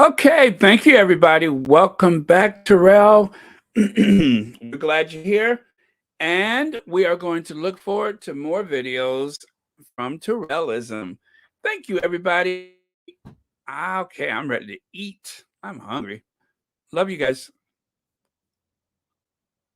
Speaker 1: Okay, thank you, everybody. Welcome back, Terrell. We're glad you're here. And we are going to look forward to more videos from Terrellism. Thank you, everybody. Okay, I'm ready to eat. I'm hungry. Love you guys.